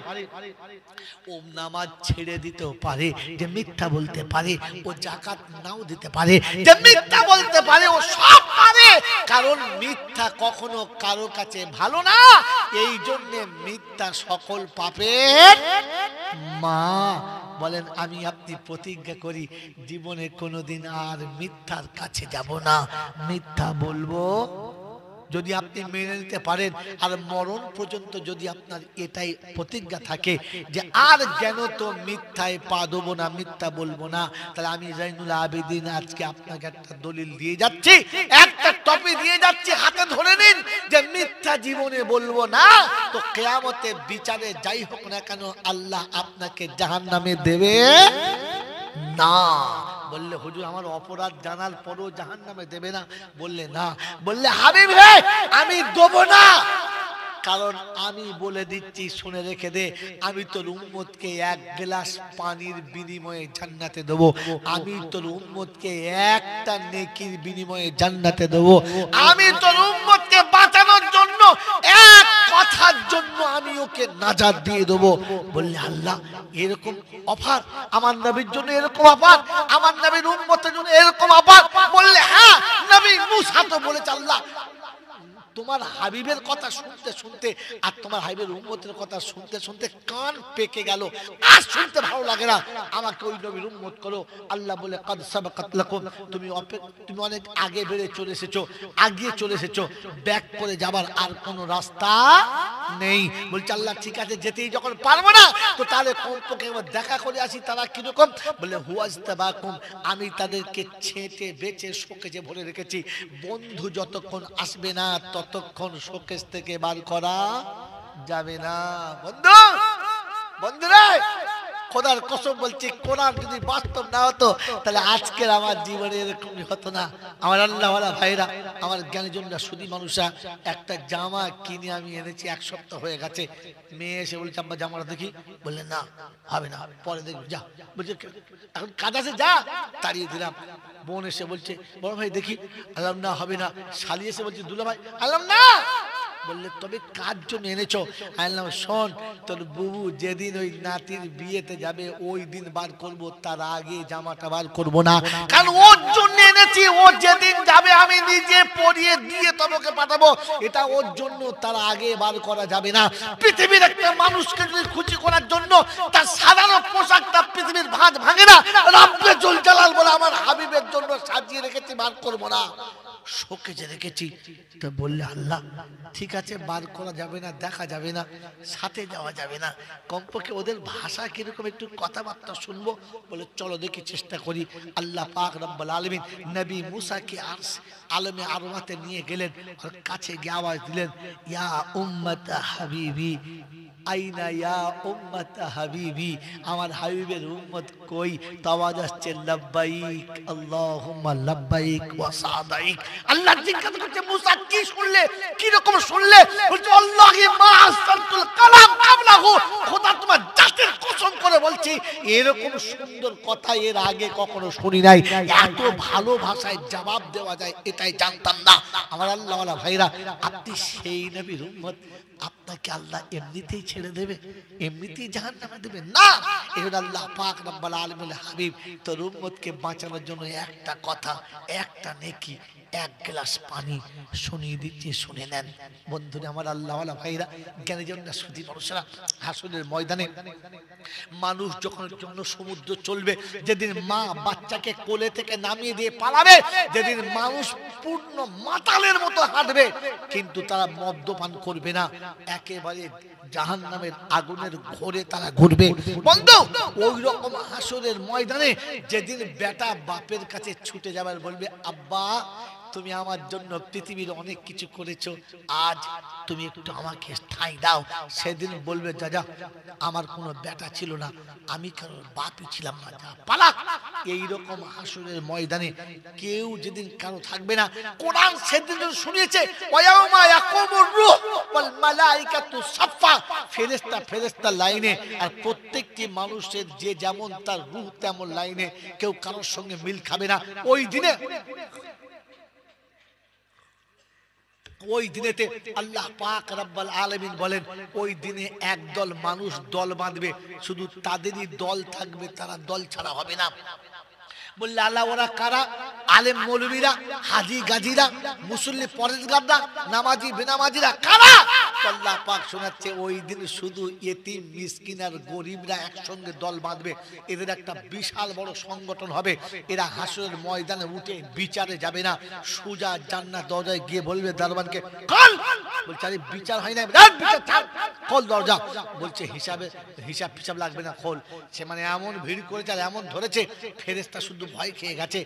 ও নামাজ ছেড়ে দিতেও পারে, যে মিথ্যা বলতে পারে ও যাকাত নাও দিতে পারে, যে মিথ্যা বলতে পারে ও সব পারে। কারণ মিথ্যা কখনো কারো কাছে ভালো না। এই জন্য মিথ্যা সকল পাপের মা। বলেন, আমি আপনি প্রতিজ্ঞা করি জীবনে কোনোদিন আর মিথ্যার কাছে যাব না, মিথ্যা বলবো, যদি আপনি মেনে নিতে পারেন আর মরণ পর্যন্ত যদি আপনার এটাই প্রতিজ্ঞা থাকে যে আর জ্ঞান তো মিথ্যায় পা দেবো না, মিথ্যা বলবো না, তাহলে আমি জয়নুল আবেদিন আজকে আপনাকে একটা দলিল দিয়ে যাচ্ছি, একটা টপি দিয়ে যাচ্ছি, হাতে ধরে নিন যে মিথ্যা জীবনে বলবো না, তো কিয়ামতে বিচারে যাই হোক না কেন আল্লাহ আপনাকে জাহান্নামে দেবে না। বললে হুজুর আমার অপরাধ জানার পরও জাহান্নামে দেবে না? বললে না। বললে হাবিব রে আমি দেবো না, কারণ আমি বলে দিচ্ছি শুনে রেখে দে, আমি তোর উম্মতকে এক গ্লাস পানির বিনিময়ে জান্নাতে দেবো, আমি তোর উম্মতকে একটা নেকির বিনিময়ে জান্নাতে দেবো, আমি তোর উম্মতকে বাঁচানোর জন্য এক কথার জন্য আমি ওকে নাজাত দিয়ে দেবো। বললে আল্লাহ এরকম অফার আমার নবীর জন্য, এরকম অফার আমার নবীর উম্মতের জন্য, এরকম অফার? বললে হ্যাঁ, নবী মুসা তো বলেছে আল্লাহ তোমার হাবিবের কথা শুনতে শুনতে আর তোমার হাবিবের উম্মতের কথা শুনতে শুনতে কান পেকে গেল, আর শুনতে ভালো লাগে না, আমাকে ওই নবীর উম্মত করো। আল্লাহ বলে কাদ সাবাকাত লাকুম, তুমি অনেক আগে বেড়ে চলে এসেছো, আগিয়ে চলে এসেছো, ব্যাক করে যাবার আর কোনো রাস্তা নেই। বলছে আল্লাহ ঠিক আছে, যেতেই যখন পারবো না তো তাহলে কমপক্ষে দেখা করে আসি তারা কিরকম। বলে হুয়াজতাবাকুম, আমি তাদেরকে ছেঁটে বেচে শোকেজে ভরে রেখেছি, বন্ধু যতক্ষণ আসবে না ততক্ষণ শোকেস থেকে বার করা যাবে না। বন্ধু, বন্ধুরা খোদার কসম বলছি, কোরআন যদি বাস্তব না হতো তাহলে আজকের আমার জীবনে এরকম হতো না। আমার আল্লাহওয়ালা ভাইরা, আমার জ্ঞানীজনরা, সুধী মানুষরা, একটা জামা কিনে আমি এনেছি, এক সপ্তাহ হয়ে গেছে। মেয়ে এসে বলছে আব্বা জামাটা দেখি। বললেন না হবে না, পরে দেখবো, যা। বলছে এখন কাজ আছে, যা। তাড়িয়ে দিলাম। বোন এসে বলছে বড় ভাই দেখি। আলাম না হবে না। শালি এসে বলছে দুলা ভাই। আলাম না। বললে তবে কার জন্য এনেছো? আনলাম শোন, তোর বুবু যেদিন ওই নাতির বিয়েতে যাবে ওই দিন বার করবো, তার আগে জামাটা বার করবো না, কারণ ওর জন্য এনেছি। ও যেদিন যাবে আমি নিজে পরিয়ে দিয়ে তোমাকে পাঠাবো, এটা ওর জন্য, তার আগে বার করা যাবে না। পৃথিবীর একটা মানুষকে যদি খুশি করার জন্য তার সাধারণ পোশাকটা পৃথিবীর ভাঁজ ভাঙে না, রব্বে জুল জালাল বলে আমার হাবিবের জন্য সাজিয়ে রেখেছি, বার করবো না, শোকেজে রেখেছি। তো বললে আল্লাহ ঠিক আছে, বার করা যাবে না, দেখা যাবে না, সাথে যাওয়া যাবে না, কমপক্ষে ওদের ভাষা কিরকম একটু কথাবার্তা শুনবো। বলে চলো দেখি, চেষ্টা করি। আল্লাহ পাক রব্বুল আলামিন নবী মুসাকে আলমে আরওয়াতে নিয়ে গেলেন, ওর কাছে গিয়ে আওয়াজ দিলেন, ইয়া উম্মত হাবিবি আইনা ইয়া উম্মত হাবিবি, আমার হাবিবের উম্মত কই? তো আওয়াজ আসছে লাব্বাইক আল্লাহুম্মা লাব্বাইক ওয়া সাদাইক। আল্লাহ জিজ্ঞাসা করছে মুসা কি শুনলে, কি রকম শুনলে? বলছে আল্লাহি মা আসালতুল কালাম কাবলাহু, খোদা তোমার জাতের কসম করে বলছি এরকম সুন্দর কথা এর আগে কখনো শুনি নাই, এত ভালো ভাষায় জবাব দেওয়া যায় এটাই জানতাম না। আমার আল্লাহওয়ালা ভাইরা, আপনি সেই নবীর উম্মত, আপনাকে আল্লাহ এমনিতেই ছেড়ে দেবে, এমনিতেই জাহান্নামে দেবে না। এখন আল্লাহ পাক রব্বুল আলামিনের হাবিব তোর উম্মতকে বাঁচানোর জন্য একটা কথা, একটা নেকি, এক গ্লাস পানি শুনিয়ে দিচ্ছি, শুনে নেন। বন্ধুরা আমার আল্লাহওয়ালা ভাইরা, জ্ঞানীজনরা, সুধী মানুষরা, হাসরের ময়দানে মানুষ যখন জন্য সমুদ্র চলবে, যেদিন মা বাচ্চাকে কোলে থেকে নামিয়ে দিয়ে পালাবে, যেদিন মানুষ পূর্ণ মাতালের মতো হাঁটবে, কিন্তু তারা মদ্যপান করবে না, একেবারে জাহান্নামের আগুনের ঘোরে তারা ঘুরবে। বন্ধু ওই রকম হাসরের ময়দানে যেদিন বেটা বাপের কাছে ছুটে যাবার বলবে, আব্বা তুমি আমার জন্য পৃথিবীর অনেক কিছু করেছো, আজ তুমি একটু আমাকে ঠাঁই দাও। সেদিন বলবে যা যা, আমার কোনো বেটা ছিল না, আমি কারোর বাপই ছিলাম না, যা পালা। এইরকম হাসরের ময়দানে কেউ যেদিন কারো থাকবে না। কোরআন সেদিন শুনিয়েছে ওয়ায়াউমা ইয়াকুমুর রূহ ওয়াল মালাইকাতু সাফা, ফেরেশতা ফেরেশতা লাইনে, আর প্রত্যেকটি মানুষের যে যেমন তার রূহ তেমন লাইনে, কেউ কারোর সঙ্গে মিল খাবে না। ওই দিনেতে আল্লাহ পাক রব্বুল আলামিন বলেন, ওই দিনে একদল মানুষ দল বাঁধবে, শুধু তাদেরই দল থাকবে, তারা দল ছাড়া হবে না। বললে আল্লাহ ওরা কারা? আলেম মৌলবীরা, হাজি গাজীরা, মুসল্লি পরেজগাররা, নামাজি বেনামাজিরা। কারা? আল্লাহ পাক শোনাচ্ছে ওই দিন শুধু ইতিম মিসকিন আর গরিবরা একসঙ্গে দল বাঁধবে, এদের একটা বিশাল বড় সংগঠন হবে। এরা হাসরের ময়দানে উঠে বিচারে যাবে না, সোজা জান্নাত দরজায় গিয়ে বলবে দারোয়ানকে খোল। বলছে আরে বিচার হয় না, বিচার ছাড়, খোল দরজা। বলছে হিসাব লাগবে না, খোল। সে মানে এমন ভিড় করেছে আর এমন ধরেছে, ফেরেশতা শুধু ভয় খেয়ে গেছে।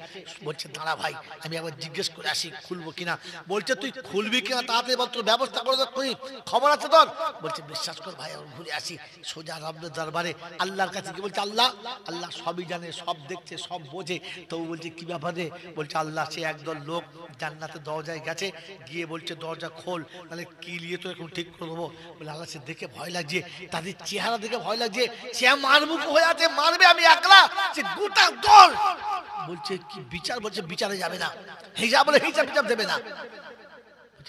বলছে দাঁড়া ভাই, আমি একবার জিজ্ঞেস করে আসি খুলবো কিনা। বলছে তুই খুলবি কিনা তাড়াতাড়ি বল, তোর ব্যবস্থা করে তুই, খবর আছে তোর। বলছে বিশ্বাস কর ভাই, আমি ঘুরে আসি। সোজা রব্বের দরবারে আল্লাহর কাছে গিয়ে বলছে আল্লাহ সবই জানে, সব দেখছে, সব বোঝে। তবু বলছে কি ব্যাপারে? বলছে আল্লাহ সে একদল লোক জান্নাতের দরজায় গেছে, গিয়ে বলছে দরজা খোল, তাহলে কি নিয়ে তো এখন ঠিক করে দেবো। বলে আল্লাহ সে দেখে ভয় লাগছে, তাদের চেহারা দেখে ভয় লাগছে, সে মারমুখ হয়ে আছে, মারবে আমি একলা, সে গোটা দল। বলছে কি বিচার? বলছে বিচারে যাবে না, হিসাব বলে হিসাব দেবে না।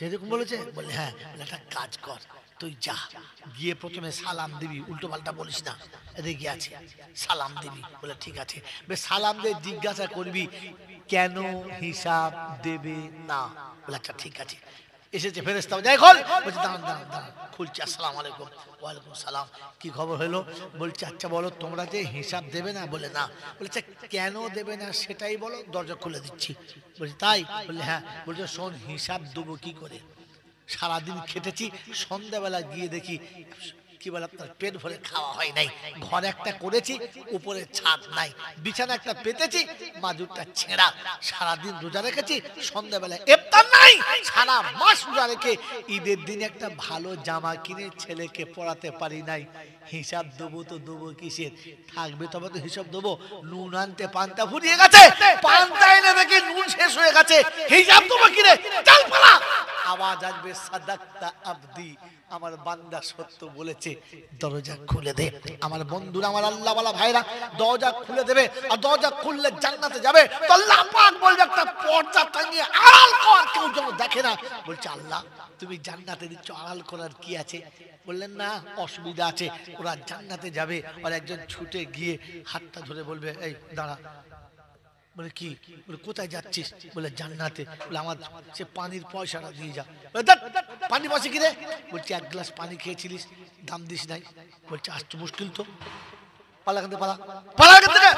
এরকম বলেছে? বলে হ্যাঁ। একটা কাজ কর, তুই যা, গিয়ে প্রথমে সালাম দিবি, উল্টো পাল্টা বলিস না, রেগে আছে, সালাম দিবি। বলে ঠিক আছে। বেশ সালাম দিয়ে জিজ্ঞাসা করবি কেন হিসাব দেবে না। বলে আচ্ছা ঠিক আছে। এসেছে ফেরেশতা, যাই খোল। বলছে দাঁড়ান, খুলছে। আসসালামু আলাইকুম। ওয়ালাইকুম সালাম। কি খবর হলো? বলছে আচ্ছা বলো তোমরা যে হিসাব দেবে না। বলে না। বলছে কেন দেবে না সেটাই বলো, দরজা খুলে দিচ্ছি। বলছে তাই? বললে হ্যাঁ। বলছে শোন, হিসাব দেবো কি করে? সারাদিন খেটেছি, সন্ধ্যাবেলা গিয়ে দেখি কি বলে আপনার পেট ভরে খাওয়া হয় নাই, ঘর একটা করেছি, উপরে ছাদ নাই, বিছানা একটা পেতেছি, মাজুরটা ছেঁড়া, সারাদিন রোজা রেখেছি, সন্ধ্যাবেলা ইফতার নাই, সারা মাস রোজা রেখে ঈদের দিন একটা ভালো জামা কিনে ছেলেকে পড়াতে পারি নাই। হিসাব দেবো তো দেবো কিসের? থাকবে তবে তো হিসাব দেবো। নুন আনতে পান্তা ফুরিয়ে গেছে, পান্তা এনে দেখি নুন শেষ হয়ে গেছে, হিসাব দেবো কিনে? চল পালা। আওয়াজ আসবে সাদাক্তা আবদি, আমার বান্দা সত্য বলেছে, দরজা খুলে দে। আমার বন্ধুরা, আমার আল্লাহ ওয়ালা ভাইরা দরজা খুলে দেবে, আর দরজা খুললে জান্নাতে যাবে। তো আল্লাহ পাক বলবে একটা পর্দা টাঙিয়ে আড়াল কর, কেউ যেন দেখে না। বলছে আল্লাহ তুমি জান্নাতে দিচ্ছ, আড়াল করার কি আছে? বললেন না অসুবিধা আছে, ওরা জান্নাতে যাবে। আর একজন ছুটে গিয়ে হাতটা ধরে বলবে এই দাঁড়া। বলে কি? বলে কোথায় যাচ্ছিস? বলে জান্নাতে। বলে আমার সে পানির পয়সাটা দিয়ে যা। পানি পয়সা কি রে? বলছি এক গ্লাস পানি খেয়েছিলিস, দাম দিস নাই। বলছে আসতে মুশকিল তো, পালা কাঁদতে পালা, পালা কাঁদতে।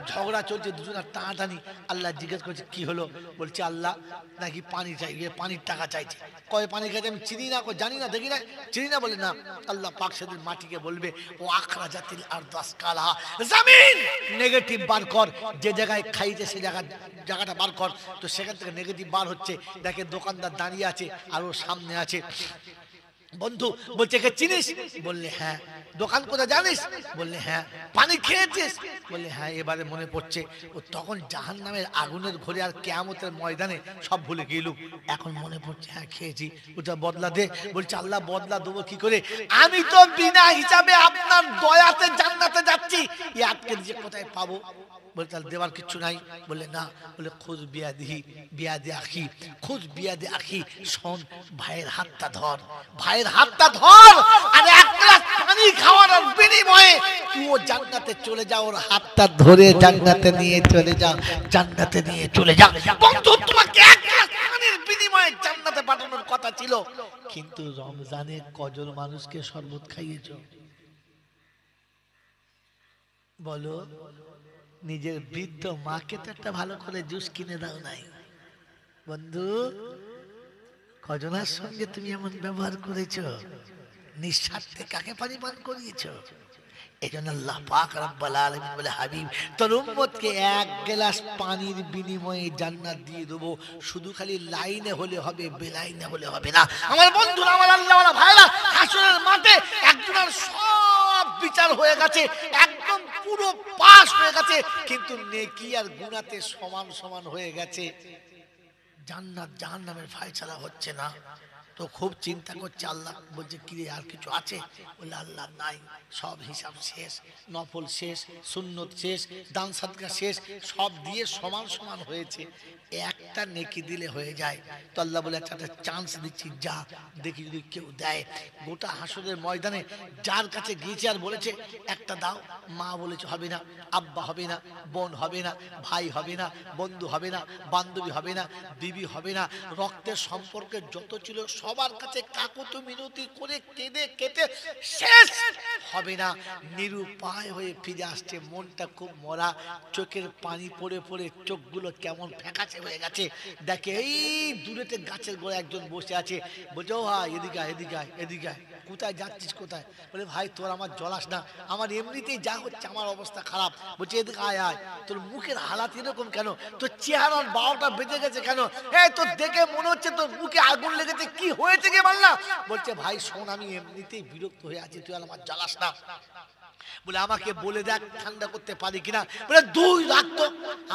ঝগড়া চলছে, দুজনের টানাটানি। আল্লাহ জিজ্ঞেস করছে কি হলো? বলছে আল্লাহ নাকি পানি চাই, পানির টাকা চাইছে। কয় পানি খাইছে? আমি চিনি না, জানি না, দেখি না, চিনি না। বলে না। আল্লাহ পাক সেদিন মাটিকে বলবে ও আখরা জাতিল আর 10 কালা, জমিন নেগেটিভ বার কর, যে জায়গায় খাইছে সে জায়গাটা বার কর। তো সেখান থেকে নেগেটিভ বার হচ্ছে। দেখে দোকানদার দাঁড়িয়ে আছে আর ও সামনে আছে। বন্ধু বলছে কে চিনিস? বললে হ্যাঁ। দোকান কোথায় জানিস? বললে হ্যাঁ। পানি খেয়েছিস? বললে হ্যাঁ। এবারে মনে পড়ছে ও তখন জাহান্নামের আগুনের ঘরে আর কিয়ামতের ময়দানে সব ভুলে গেল। এখন মনে পড়ছে হ্যাঁ খেয়েছি, ওটা বদলা দে। বলছে আল্লাহ বদলা দেবো কি করে? আমি তো বিনা হিসাবে আপনার দয়াতে জান্নাতে যাচ্ছি, এই আটকে দিয়ে কোথায় পাবো? বলে তাহলে দেওয়ার কিছু নাই? বলে না। বলে খুদ বিয়াদি আখি, খুদ বিয়াদি আখি, শোন ভাইয়ের হাতটা ধর, ভাইয়ের হাতটা ধর, আর এক গ্লাস পানি খাওয়ার বিনিময়ে তুই ও জান্নাতে চলে যা। ওর হাতটা ধরে জান্নাতে নিয়ে চলে যা, জান্নাতে নিয়ে চলে যা। বন্ধু তোমাকে এক গ্লাস পানির বিনিময়ে জান্নাতে পাঠানোর কথা ছিল, কিন্তু রমজানে কজন মানুষকে শরবত খাইয়েছো বলো? নিজের বৃদ্ধ মাকে তো একটা ভালো করে জুস কিনে দাও নাই। বন্ধু কজনের সঙ্গে তুমি এমন ব্যবহার করেছ? নিঃস্বার্থে কাকে পানি পান করিয়েছ? এই জন্য আল্লাহ পাক রব্বুল আলামিন বলে হাবিব তোর উম্মতকে এক গ্লাস পানির বিনিময়ে জান্নাত দিয়ে দেবো। শুধু খালি লাইনে হলে হবে, বেলাইনে হলে হবে না। আমার বন্ধুরা, আমার আল্লাহ ওয়ালা ভাইরা, হাসরের মাঠে একজনের সব বিচার হয়ে গেছে, একদম পুরো পাস হয়ে গেছে, কিন্তু নেকি আর গুনাহতে সমান সমান হয়ে গেছে। জান্নাত জাহান্নামের ফায়সালা হচ্ছে না। তো খুব চিন্তা করছে। আল্লাহ বলছে কি রে আর কিছু আছে? বলে আল্লাহ নাই, সব হিসাব শেষ, নফল শেষ, সুন্নত শেষ, দান সাদকা শেষ, সব দিয়ে সমান সমান হয়েছে। একটা নেকি দিলে হয়ে যায়। তো আল্লাহ বলে একটা চান্স দিচ্ছি, যা দেখি যদি কেউ দেয়। গোটা হাসরের ময়দানে যার কাছে গিয়েছে আর বলেছে একটা দাও, মা বলেছে হবে না, আব্বা হবে না, বোন হবে না, ভাই হবে না, বন্ধু হবে না, বান্ধবী হবে না, বিবি হবে না, রক্তের সম্পর্কে যত ছিল সবার কাছে কাকুতি মিনতি করে কেঁদে কেটে শেষ হবে না, নিরুপায় হয়ে ফিরে আসছে। মনটা খুব মরা, চোখের পানি পড়ে পড়ে চোখগুলো কেমন ফ্যাকাশে হয়ে গেছে। দেখে এই দূরেতে গাছের গোড়ায় একজন বসে আছে। বলছে ও ভাই এদিকে আয়, এদিকে আয়, এদিকে আয়। কোথায় যাচ্ছিস কোথায়? বলে ভাই তোর আমার জলাস না, আমার এমনিতেই যা হচ্ছে, আমার অবস্থা খারাপ। বলছে এদিকে আয় আয়। তোর মুখের হালাত এরকম কেন? তোর চেহারার 12টা বেজে গেছে কেন? এই তোর দেখে মনে হচ্ছে তোর মুখে আগুন লেগেছে, কি হয়েছে কে বল না? বলছে ভাই শোন, আমি এমনিতেই বিরক্ত হয়ে আছি, তুই আর আমার জ্বালাস না। বলে আমাকে বলে দেখ ঠান্ডা করতে পারি কিনা। বলে দুই রাত তো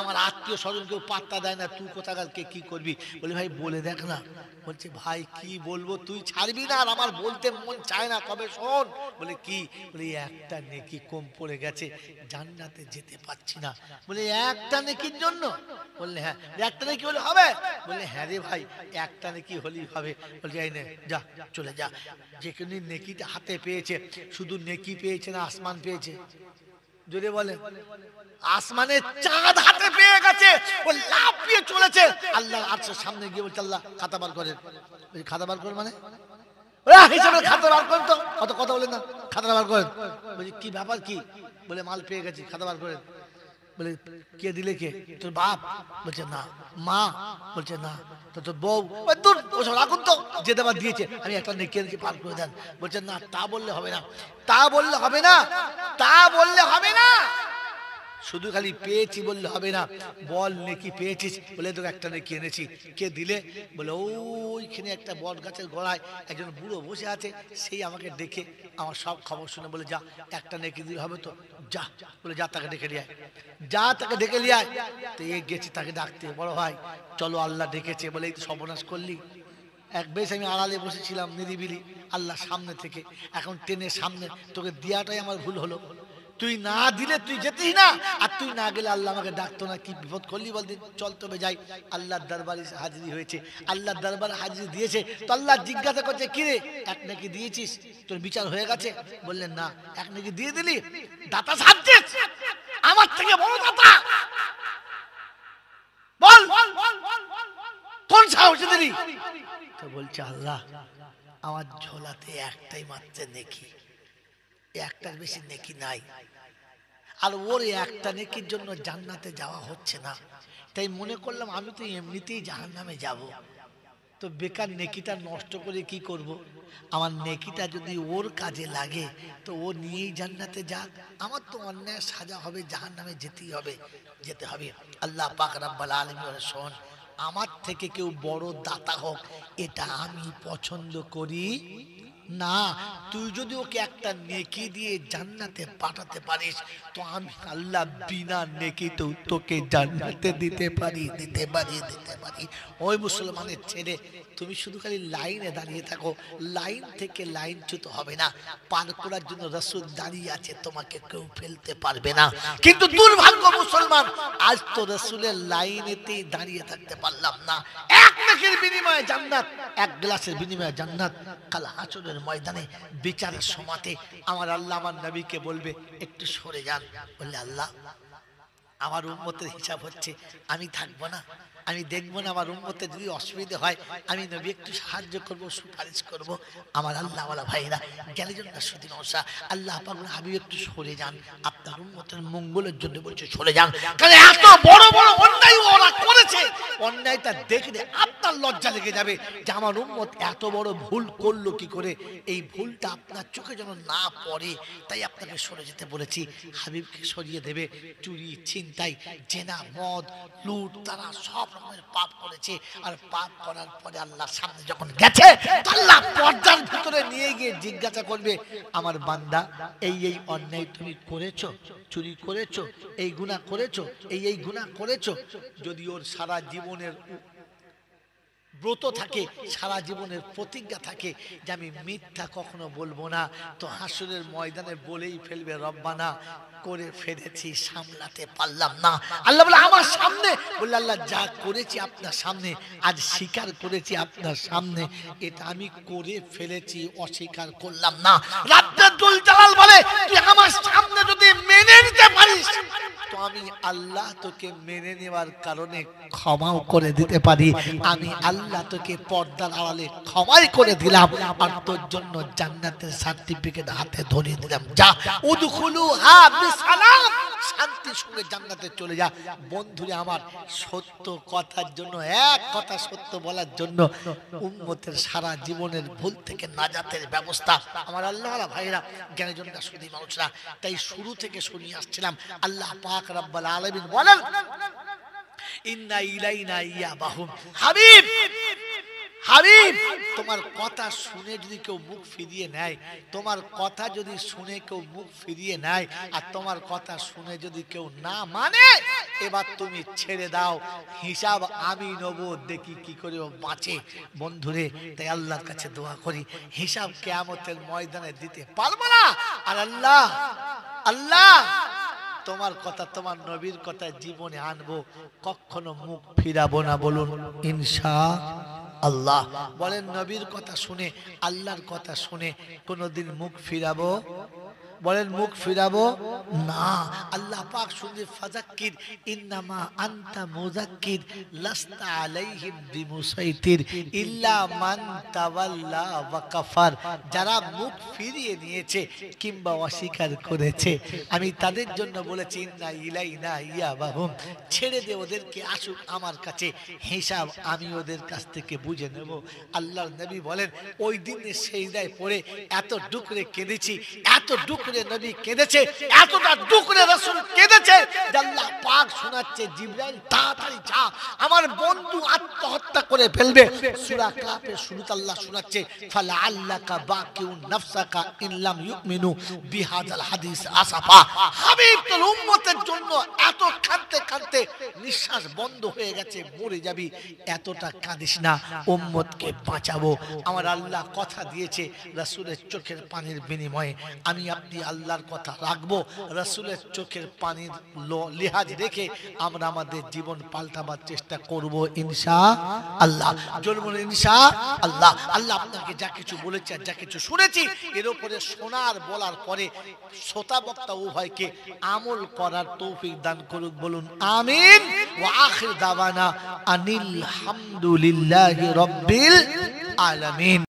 আমার আত্মীয় স্বজন কেউ পাত্তা দেয় না, তুই কোথাকারকে কি করবি? বলে ভাই বলে দেখ না। বলছে ভাই কি বলবো, তুই ছাড়বি না আর আমার বলতে মন চায় না, তবে শোন। বলে কি? বলে একটা নেকি কম পড়ে গেছে, জান্নাতে যেতে পারছি না। বলে একটা নেকির জন্য? বললে হ্যাঁ। একটা নেকি হলে হবে? বললে হ্যাঁ রে ভাই, একটা নেকি হলেই হবে। বলছে এই নে যা, চলে যা। যেখানে নেকিটা হাতে পেয়েছে, শুধু নেকি পেয়েছে না আসমান পেয়েছে? যদি বলে আসমানের চাঁদ হাতে পেয়ে গেছে। ও লাফিয়ে চলেছে আল্লাহর আরশের সামনে গিয়ে বলছে আল্লাহ খাতা বার করেন। খাতা বার করেন মানে হিসাবে খাতা বার করেন তো, অত কথা বলেন না, খাতা বার করেন। বলছি কি ব্যাপার কি? বলে মাল পেয়ে গেছি, খাতা বার করেন। বলে কে দিলে? কে? তোর বাপ? বলছে না। মা? বলছে না। তো তোর বউ? ওসব রাখুন তো, যে দেবার দিয়েছে, আমি একটা নেকি এনেছি, পার করে দেন। বলছে না, তা বললে হবে না, তা বললে হবে না, তা বললে হবে না। শুধু খালি পেয়েছি বললে হবে না, বল নেকি পেয়েছিস। বলে তোকে একটা নেকি এনেছি। কে দিলে? বলে ওইখানে একটা বট গাছের গোড়ায় একজন বুড়ো বসে আছে, সেই আমাকে ডেকে আমার সব খবর শুনে বলে যা একটা নেকি দিলে হবে তো, যা। বলে যা তাকে ডেকে নিয়ে আয়, যা তাকে ডেকে নিয়ে আয়। তো এ গেছি তাকে ডাকতে, বড় ভাই চলো আল্লাহ ডেকেছে। বলে এই তো সর্বনাশ করলি। এক বেশ আমি আড়ালে বসেছিলাম নিরিবিলি, আল্লাহ সামনে থেকে এখন টেনে সামনে, তোকে দেওয়াটাই আমার ভুল হলো। তুই না দিলে তুই যেতিস না, আর তুই না গেলে আল্লাহ আমাকে ডাকতো না। কি বিপদ করলি বলদিন, চল তবে যাই। আল্লাহর দরবারে হাজিরি হয়েছে, আল্লাহর দরবারে হাজিরি দিয়েছে। তো আল্লাহ জিজ্ঞাসা করছে কি রে, এক নাকি দিয়েছিস, তোর বিচার হয়ে গেছে? বললেন না। এক নাকি দিয়ে দিলি, দাতা সাজছিস, আমার থেকে বড় দাতা, বল কোন সাহসে দিলি? তো বলছে আল্লাহ আমার ঝোলাতে একটাই মাত্র নেকি, একটার বেশি নেকি নাই, আর ওর একটা নেকির জন্য জান্নাতে যাওয়া হচ্ছে না। তাই মনে করলাম আমি তো এমনিতেই জাহান্নামে যাব, তো বেকার নেকিটা নষ্ট করে কি করব? আমার নেকিটা যদি ওর কাজে লাগে তো ও নিয়েই জান্নাতে যাক, আমার তো অন্যায় সাজা হবে, জাহান্নামে যেতেই হবে, যেতে হবে। আল্লাহ পাক রব্বুল আলামিন শোন, আমার থেকে কেউ বড় দাতা হোক এটা আমি পছন্দ করি না। তুই যদি ওকে একটা নেকি দিয়ে জান্নাতে পাঠাতে পারিস, তো আমি আল্লাহ বিনা নেকিতেও তোকে জান্নাতে দিতে পারি, দিতে পারি, দিতে পারি। ওই মুসলমানের ছেলে, তুমি শুধু খালি লাইনে দাঁড়িয়ে থাকো, লাইন থেকে লাইনচ্যুত হবে না। পার করার জন্য রাসূল দাঁড়িয়ে আছে, তোমাকে কেউ ফেলতে পারবে না। কিন্তু দুর্ভাগ্য মুসলমান, আজ তো রাসূলের লাইনেতেই দাঁড়িয়ে থাকতে পারলাম না। এক নেকির বিনিময়ে জান্নাত, এক গ্লাসের বিনিময়ে জান্নাত। কাল হাসরের ময়দানে বিচারের সময়তে আমার আল্লাহ আমার নবীকে বলবে একটু সরে যান। বললে আল্লাহ আমার উম্মতের হিসাব হচ্ছে, আমি থাকবো না, আমি দেখবো না আমার উম্মতের যদি অসুবিধা হয়, আমি নবী একটু সাহায্য করব, সুপারিশ করব। আমার আল্লাহ ওয়ালা ভাইরা গেলে জন্য সুদিন ওসা আল্লাহ পাক হাবিব একটু সরে যান, আপনার উম্মতের মঙ্গলের জন্য বলছে সরে যান। কারণ এত বড় বড় অন্যায় ওরা করেছে, অন্যায়টা দেখলে আপনার লজ্জা লেগে যাবে যে আমার উম্মত এত বড় ভুল করলো কি করে। এই ভুলটা আপনার চোখে যেন না পড়ে, তাই আপনাকে সরে যেতে বলেছি। হাবিবকে সরিয়ে দেবে। চুরি, ছিনতাই, জেনা, মদ, লুট, তারা সব রকমের পাপ করেছে। আর পাপ করার পরে আল্লাহর সামনে যখন গেছে, আল্লাহ পর্দার ভিতরে নিয়ে গিয়ে জিজ্ঞাসা করবে, আমার বান্দা এই এই অন্যায় তুমি করেছো, চুরি করেছো, এই গুনাহ করেছো, এই এই গুনাহ করেছো। যদি ওর সারা জীবনের ব্রত থাকে, সারা জীবনের প্রতিজ্ঞা থাকে যে আমি মিথ্যা কখনো বলবো না, তো হাসরের ময়দানে বলেই ফেলবে রব্বানা করে ফেলেছি, সামলাতে পারলাম না। আল্লাহ বলে আমার সামনে, বলল আল্লাহ যা করেছি আপনার সামনে, আজ স্বীকার করেছি আপনার সামনে, এটা আমি করে ফেলেছি, অস্বীকার করলাম না। রাব্বুল জালাল বলে তুই আমার সামনে যদি মেনে নিতে পারিস তো আমি আল্লাহ তোকে মেনে নেওয়ার কারণে ক্ষমাও করে দিতে পারি। আমি আল্লাহ তোকে পর্দার আড়ালে ক্ষমাই করে দিলাম, আর তোর জন্য জান্নাতের সার্টিফিকেট হাতে ধরিয়ে দিলাম। যা উদখুলুহা বিসালাম, শান্তির সঙ্গে জান্নাতে চলে যা। বন্ধুরে আমার, সত্য কথার জন্য, এক কথা সত্য বলার জন্য উম্মতের সারা জীবনের ভুল থেকে নাজাতের ব্যবস্থা। আমার আল্লাহওয়ালা ভাইরা, জ্ঞানীজনরা, সুধী মানুষরা, তাই শুরু থেকে শুনিয়ে আসছিলাম আল্লাহ পাক রব্বুল আলামিন বলেন ইন্না ইলাইনা ইয়াবাহুম। হাবিব, হাবিব, তোমার কথা শুনে যদি কেউ মুখ ফিরিয়ে নেয়, তোমার কথা যদি শুনে কেউ মুখ ফিরিয়ে নেয়, আর তোমার কথা শুনে যদি কেউ না মানে, এবার তুমি ছেড়ে দাও, হিসাব আমি নেব, দেখি কি করে ও বাঁচে। বন্ধুরে, তাই আল্লাহর কাছে দোয়া করি, হিসাব কিয়ামতের ময়দানে দিতে পারবো না। আর আল্লাহ, আল্লাহ তোমার কথা, তোমার নবীর কথা জীবনে আনবো, কখনো মুখ ফিরাবো না। বলুন ইনশাআল্লাহ। বলেন নবীর কথা শুনে, আল্লাহর কথা শুনে কোনোদিন মুখ ফিরাবো? বলেন মুখ ফিরাবো না। আল্লাহ পাক শুনছে ফাযাক্কির ইন্নামা আনতা মুযাক্কির লাস্তা আলাইহিম বিমুসাইতির ইল্লা মান তাওয়াল্লা ওয়া কাফার। যারা মুখ ফিরিয়ে নিয়েছে কিংবা অস্বীকার করেছে, আমি তাদের জন্য বলেছি ইন্না ইলাইনা ইয়াবাহুম, ছেড়ে দে ওদেরকে, আসুক আমার কাছে, হিসাব আমি ওদের কাছ থেকে বুঝে নেব। আল্লাহর নবী বলেন ওই দিনে সেজদায় পড়ে এত ডুকরে কেঁদেছি, এত ডুকরে নবী কেঁদেছে, এতটা ডুকরে রাসূল কেঁদেছে, আল্লাহ পাক শোনাচ্ছে জিবরাইল তাড়াতাড়ি যা, আমার বন্ধু আত্মহত্যা করে ফেলবে। সূরা কাফের শুরুতে আল্লাহ শোনাচ্ছে ফালাআল্লাকা বাকিউন নাফসাকা ইন লাম ইউমিনু বিহাযাল হাদিস আসাফা। হাবিব তোর উম্মতের জন্য এত কাঁদতে কাঁদতে নিঃশ্বাস বন্ধ হয়ে গেছে, মরে যাবি, এতটা কাঁদিস না, উম্মতকে বাঁচাবো। আমার আল্লাহ কথা দিয়েছে, রাসূলের চোখের পানির বিনিময়ে আমি আপনি আল্লাহর কথা রাখবো। রাসূলের চোখের পানির লিহাজ রেখে আমরা আমাদের জীবন পাল্টাবার চেষ্টা করব ইনশাআল্লাহ। জলমুন ইনশাআল্লাহ। আল্লাহ আপনাকে যা কিছু বলেছে, যা কিছু শুনেছি, এর উপরে শোনার বলার পরে শ্রোতা বক্তা উভয়কে আমল করার তৌফিক দান করুক। বলুন আমিন। ওয়া আখির দাওয়ানা আনিল হামদুলিল্লাহি রাব্বিল আলামিন।